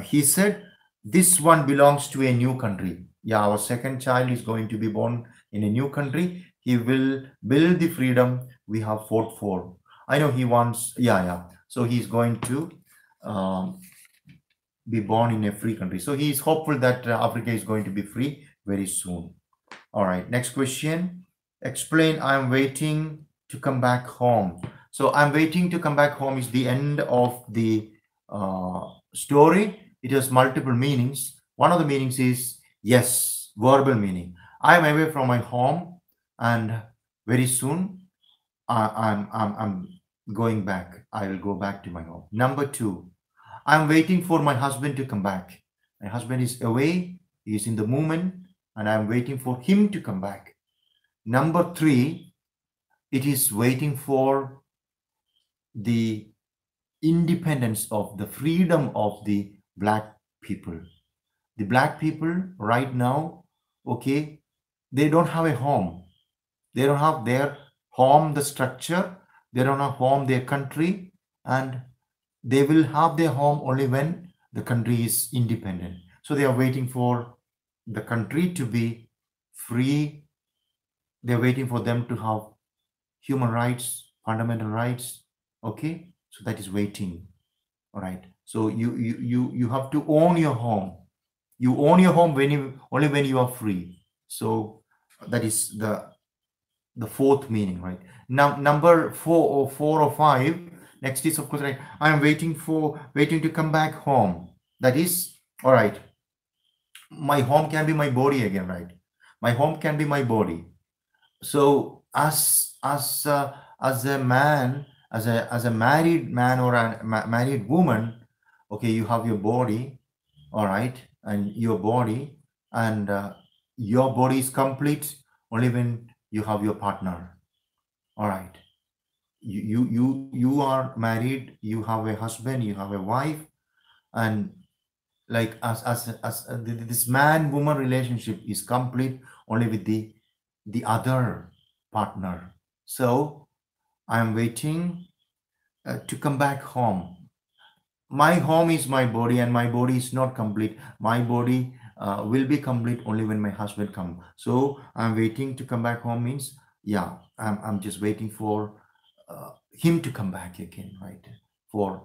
He said, this one belongs to a new country. Yeah, our second child is going to be born in a new country. He will build the freedom we have fought for. I know he wants, yeah. So he's going to be born in a free country. So he is hopeful that Africa is going to be free very soon. All right, next question. Explain, I'm waiting to come back home. So I'm waiting to come back home is the end of the story. It has multiple meanings. One of the meanings is, yes, verbal meaning. I'm away from my home, and very soon I'm going back. I will go back to my home. Number 2, I'm waiting for my husband to come back. My husband is away. He is in the movement, and I'm waiting for him to come back. Number 3, it is waiting for the independence of the freedom of the black people. The black people right now, okay, they don't have a home. They don't have their home, the structure. They don't have home, their country, and they will have their home only when the country is independent. So they are waiting for the country to be free. They're waiting for them to have human rights, fundamental rights. Okay, so that is waiting. All right. So you have to own your home. You own your home only when you are free. So that is the fourth meaning, right? Now, number four or five. Next is, of course, right. I am waiting to come back home. That is all right. My home can be my body again, right? My home can be my body. So as a man, as a married man or a married woman, okay, you have your body, all right, and your body is complete only when you have your partner, all right. You are married, you have a husband, you have a wife, and like this man woman relationship is complete only with the other partner. So I am waiting to come back home. My home is my body, and my body is not complete. My body will be complete only when my husband come. So I'm waiting to come back home means, yeah, I'm just waiting for him to come back again, right? For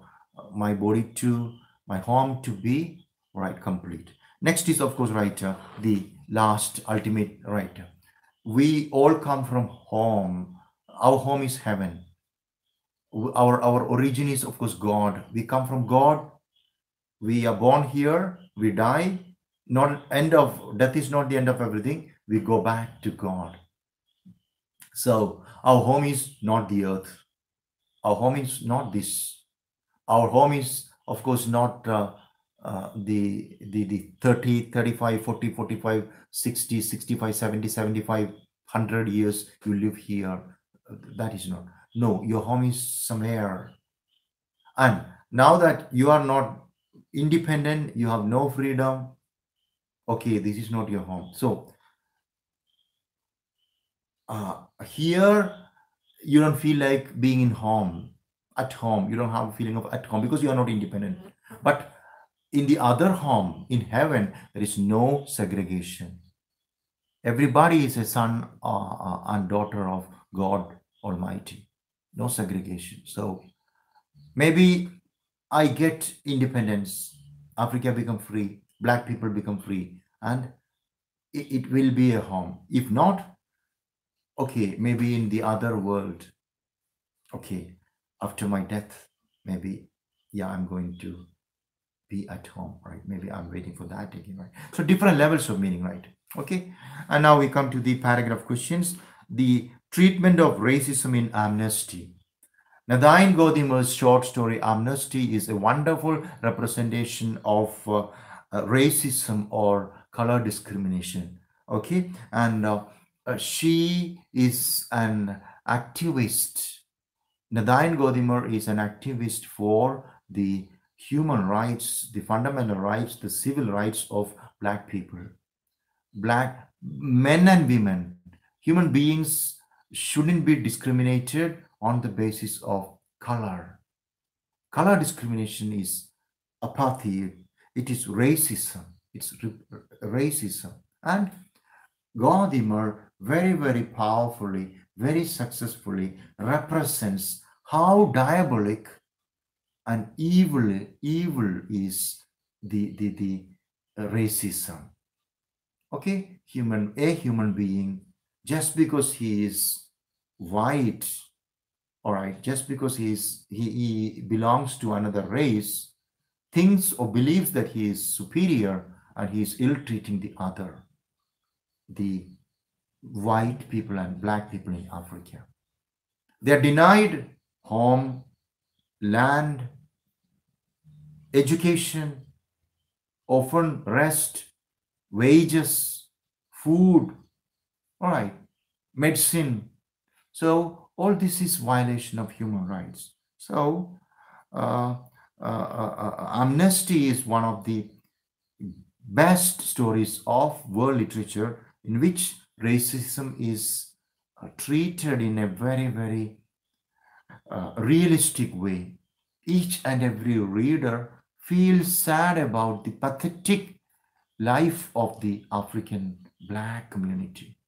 my body to my home to be right complete. Next is, of course, right, the last ultimate, right. We all come from home. Our home is heaven. Our origin is, of course, God. We come from God. We are born here, we die. Not end of death is not the end of everything. We go back to God. So our home is not the earth. Our home is not this. Our home is, of course, not the 30, 35, 40, 45, 60, 65, 70, 75, 100 years you live here. That is not. No, your home is somewhere. And now that you are not independent, you have no freedom. Okay, this is not your home. So here you don't feel like being in home, at home. You don't have a feeling of at home because you are not independent. But in the other home, in heaven, there is no segregation. Everybody is a son and daughter of God Almighty. No segregation. So maybe I get independence. Africa become free. Black people become free. And it will be a home. If not, okay, maybe in the other world, okay, after my death, maybe, yeah, I'm going to be at home, right? Maybe I'm waiting for that again, right? So different levels of meaning, right? Okay. And now we come to the paragraph questions. The treatment of racism in Amnesty. Nadine Gordimer's short story Amnesty is a wonderful representation of racism or color discrimination. Okay, and she is an activist. Nadine Gordimer is an activist for the human rights, the fundamental rights, the civil rights of Black people. Black men and women, human beings shouldn't be discriminated on the basis of color. Color discrimination is apartheid. It is racism. It's racism. And Gordimer very powerfully, very successfully represents how diabolic and evil is the racism. Okay, a human being, just because he is white, all right, just because he belongs to another race, thinks or believes that he is superior and he is ill-treating the white people and Black people in Africa. They are denied home, land, education, often rest, wages, food, all right, medicine. So all this is violation of human rights. So Amnesty is one of the best stories of world literature in which racism is treated in a very realistic way. Each and every reader feels sad about the pathetic life of the African Black community,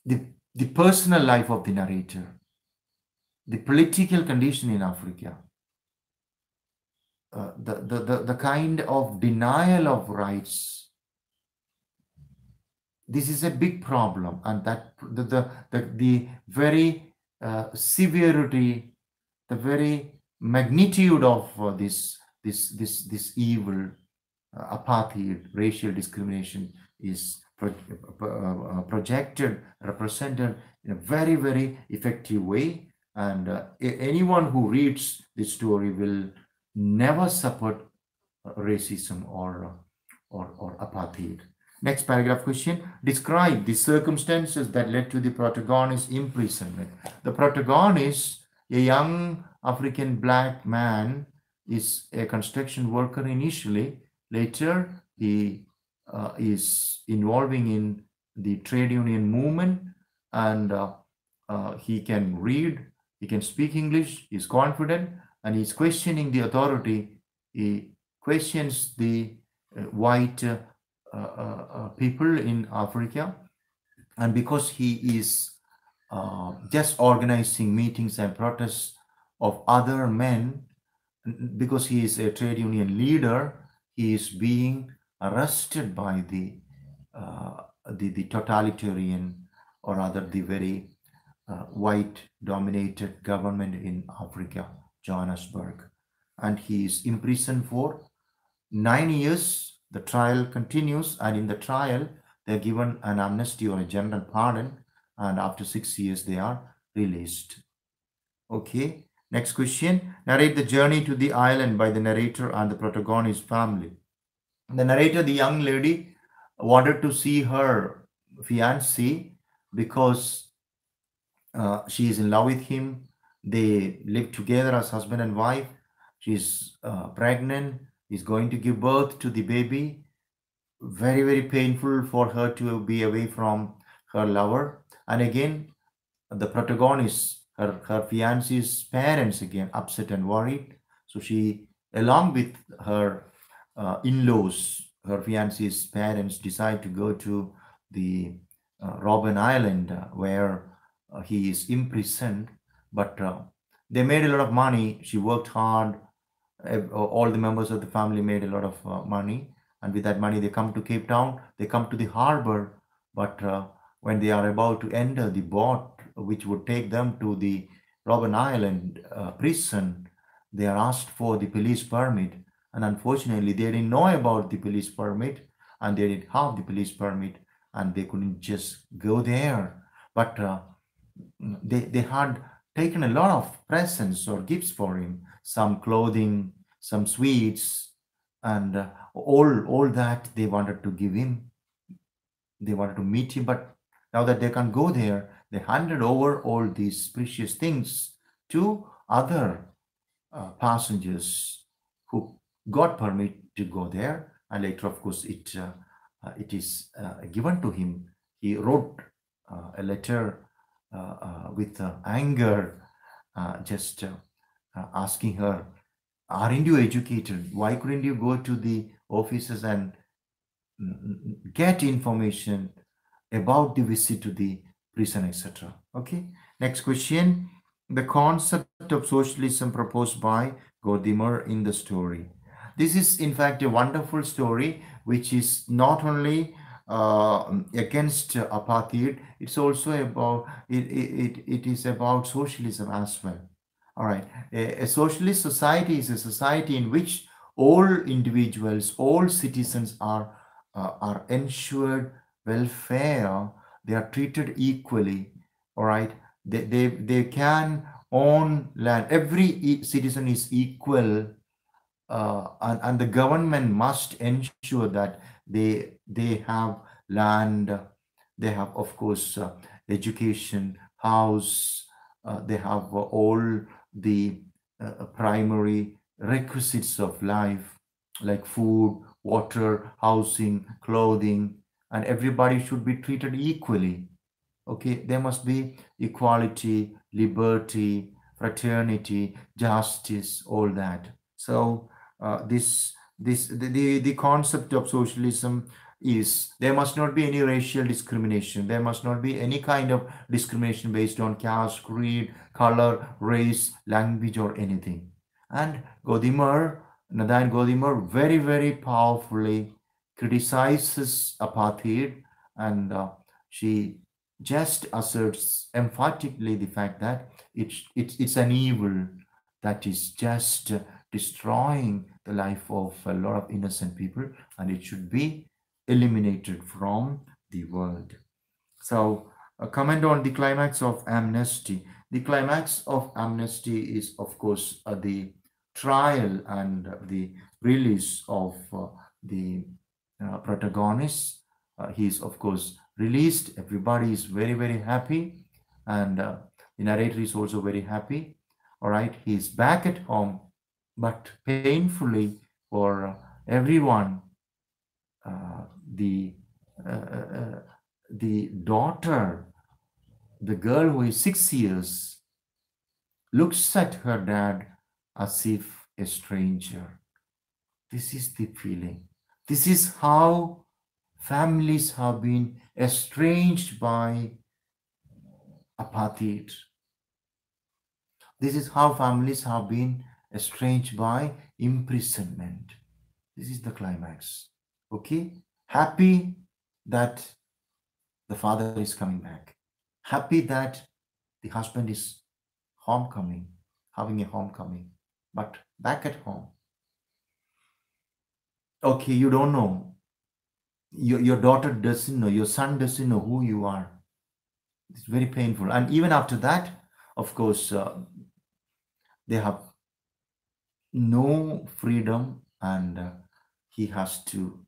the personal life of the narrator, the political condition in Africa, the kind of denial of rights. This is a big problem, and that the very severity, the very magnitude of this evil, apartheid, racial discrimination, is projected, represented in a very, very effective way. And anyone who reads this story will never support racism or apartheid. Next paragraph question. Describe the circumstances that led to the protagonist's imprisonment. The protagonist, a young African black man, is a construction worker initially. Later, he is involving in the trade union movement, and he can read, he can speak English, he's confident, and he's questioning the authority. He questions the white people in Africa, and because he is just organizing meetings and protests of other men, because he is a trade union leader, he is being arrested by the totalitarian, or rather the very white dominated government in Africa, Johannesburg, and he is imprisoned for 9 years. The trial continues, and in the trial they are given an amnesty or a general pardon, and after 6 years they are released. Okay, next question. Narrate the journey to the island by the narrator and the protagonist's family. The narrator, the young lady, wanted to see her fiancé because she is in love with him. They live together as husband and wife. She's pregnant, is going to give birth to the baby. Very, very painful for her to be away from her lover. And again, the protagonist, her fiance's parents, again upset and worried. So she, along with her in-laws, her fiance's parents, decide to go to the Robben Island, where he is imprisoned. But they made a lot of money. She worked hard. All the members of the family made a lot of money, and with that money they come to Cape Town. They come to the harbor, but when they are about to enter the boat which would take them to the Robben Island prison, they are asked for the police permit, and unfortunately they didn't know about the police permit, and they didn't have the police permit, and they couldn't just go there. But they had taken a lot of presents or gifts for him, some clothing, some sweets, and all that they wanted to give him. They wanted to meet him, but now that they can't go there, they handed over all these precious things to other passengers who got permit to go there. And later, of course, it is given to him. He wrote a letter with anger, just asking her, aren't you educated? Why couldn't you go to the offices and get information about the visit to the prison, etc.? Okay, next question. The concept of socialism proposed by Gordimer in the story. This is in fact a wonderful story which is not only against apartheid, it's also about it is about socialism as well. All right, a socialist society is a society in which all individuals, all citizens are ensured welfare. They are treated equally. All right, they can own land. Every citizen is equal, and the government must ensure that they have land, they have of course education, house, they have all the primary requisites of life like food, water, housing, clothing, and everybody should be treated equally. Okay, there must be equality, liberty, fraternity, justice, all that. So the concept of socialism is there must not be any racial discrimination. There must not be any kind of discrimination based on caste, creed, color, race, language, or anything. And Gordimer Nadine Gordimer very, very powerfully criticizes apartheid, and she just asserts emphatically the fact that it's an evil that is just destroying the life of a lot of innocent people, and it should be eliminated from the world. So, a comment on the climax of Amnesty. The climax of Amnesty is, of course, the trial and the release of the protagonist. He is, of course, released. Everybody is very, very happy, and the narrator is also very happy. All right, he is back at home, but painfully for everyone, the uh, uh, uh, the daughter, the girl who is 6 years, looks at her dad as if a stranger. This is the feeling. This is how families have been estranged by apartheid. This is how families have been estranged by imprisonment. This is the climax. Okay? Happy that the father is coming back. Happy that the husband is homecoming, having a homecoming. But back at home, okay, you don't know. Your daughter doesn't know, your son doesn't know who you are. It's very painful. And even after that, of course, they have no freedom, and he has to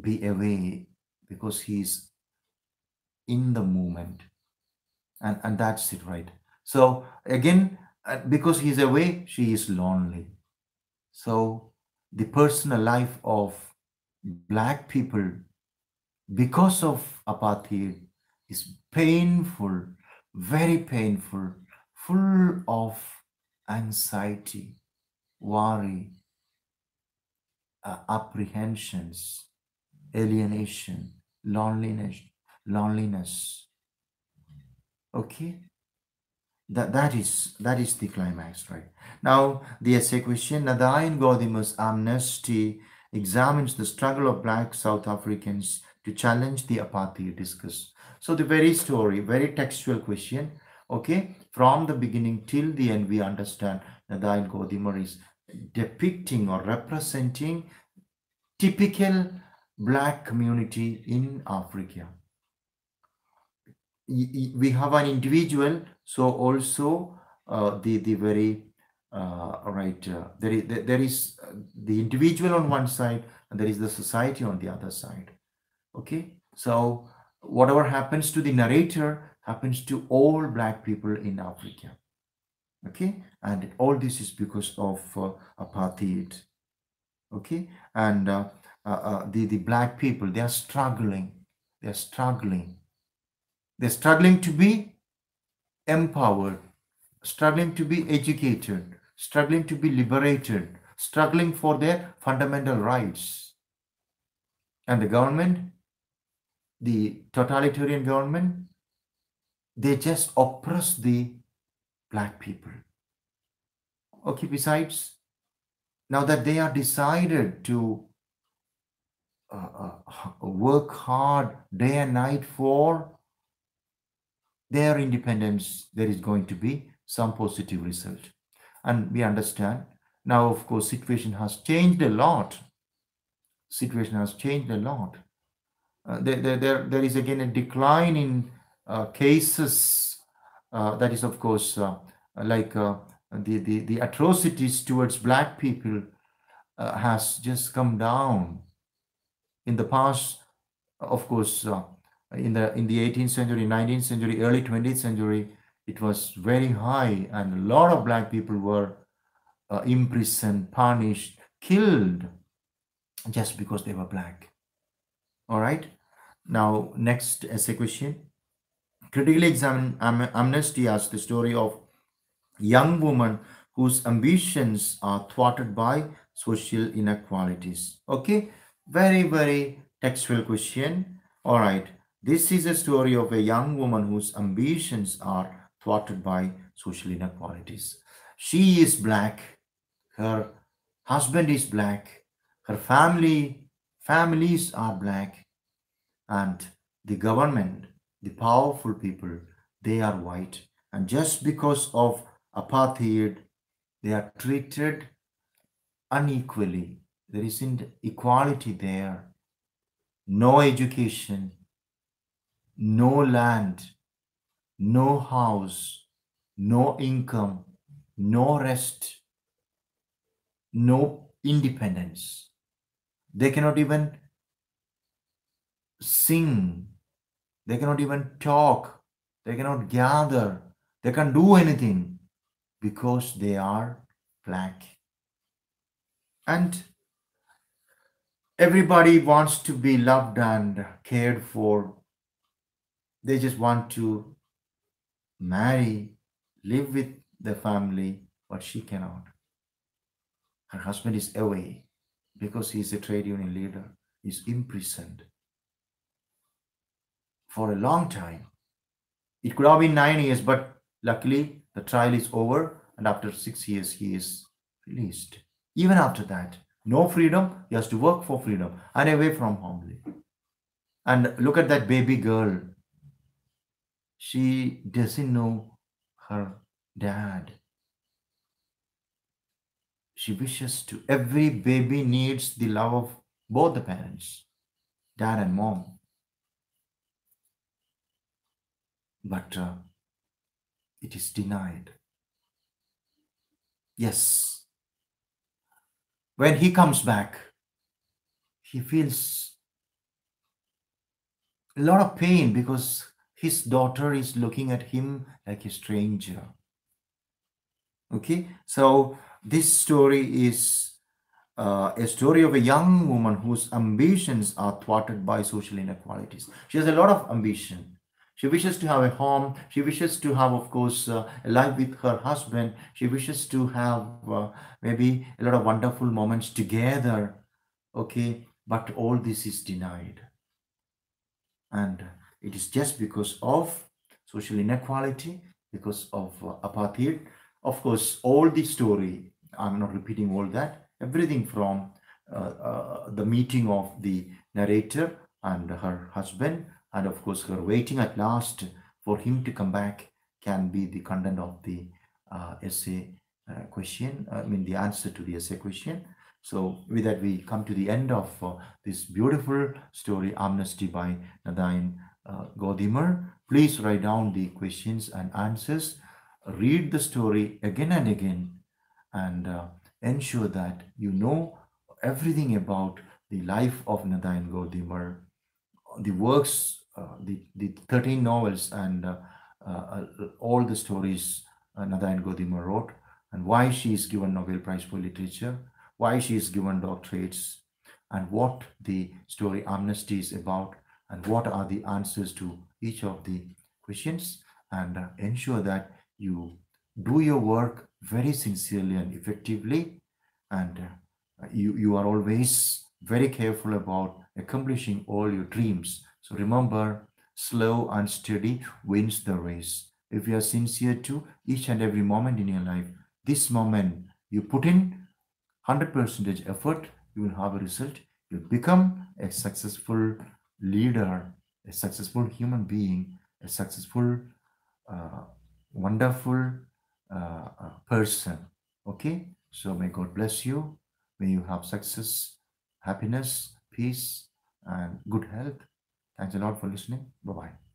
be away because he's in the moment. And that's it, right? So again, because he's away, she is lonely. So the personal life of black people because of apartheid is painful, very painful, full of anxiety, worry, apprehensions, alienation, loneliness. Okay, that is the climax, right? Now the essay question: Nadine Gordimer's Amnesty examines the struggle of black South Africans to challenge the apartheid discussed. So the very story, very textual question. Okay, from the beginning till the end, we understand Nadine Gordimer is depicting or representing typical black community in Africa. We have an individual, so also the very right there is the individual on one side, and there is the society on the other side. Okay, so whatever happens to the narrator happens to all black people in Africa. Okay, and all this is because of apartheid. Okay, and the black people, they are struggling, they are struggling, they're struggling to be empowered, struggling to be educated, struggling to be liberated, struggling for their fundamental rights. And the government, the totalitarian government, they just oppress the black people. Okay, besides, now that they are decided to work hard day and night for their independence, there is going to be some positive result. And we understand now, of course, situation has changed a lot. Situation has changed a lot. There is again a decline in cases. That is, of course, like the atrocities towards black people has just come down. In the past, of course, in the 18th century, 19th century, early 20th century, it was very high, and a lot of black people were imprisoned, punished, killed just because they were black. All right. Now, next essay question. Critically examine Amnesty as the story of young woman whose ambitions are thwarted by social inequalities. Okay, very, very textual question. All right, this is a story of a young woman whose ambitions are thwarted by social inequalities. She is black. Her husband is black, her families are black, and the government, the powerful people, they are white. And just because of apartheid, they are treated unequally. There isn't equality there. No education, no land, no house, no income, no rest, no independence. They cannot even sing, they cannot even talk, they cannot gather, they can't do anything because they are black. And everybody wants to be loved and cared for. They just want to marry, live with the family, but she cannot. Her husband is away because he is a trade union leader. He's imprisoned for a long time. It could have been 9 years, but luckily the trial is over, and after 6 years, he is released. Even after that, no freedom, he has to work for freedom and away from home. And look at that baby girl. She doesn't know her dad. She wishes to, every baby needs the love of both the parents, dad and mom. But it is denied. Yes, when he comes back, he feels a lot of pain because his daughter is looking at him like a stranger. Okay, so this story is a story of a young woman whose ambitions are thwarted by social inequalities. She has a lot of ambition. She wishes to have a home. She wishes to have, of course, a life with her husband. She wishes to have maybe a lot of wonderful moments together. Okay, but all this is denied. And it is just because of social inequality, because of apartheid. Of course, all the story, I'm not repeating all that, everything from the meeting of the narrator and her husband, and of course her waiting at last for him to come back, can be the content of the essay question, I mean the answer to the essay question. So with that, we come to the end of this beautiful story, Amnesty by Nadine Gordimer. Please write down the questions and answers, read the story again and again, and ensure that you know everything about the life of Nadine Gordimer, the works, the 13 novels, and all the stories Nadine Gordimer wrote, and why she is given Nobel Prize for Literature, why she is given doctorates, and what the story Amnesty is about, and what are the answers to each of the questions, and ensure that you do your work very sincerely and effectively, and you are always very careful about accomplishing all your dreams. So remember, slow and steady wins the race. If you are sincere to each and every moment in your life, this moment you put in 100% effort, you will have a result. You become a successful leader, a successful human being, a successful, uh, wonderful person. Okay, so may God bless you. May you have success, happiness, peace, and good health. Thanks a lot for listening. Bye bye.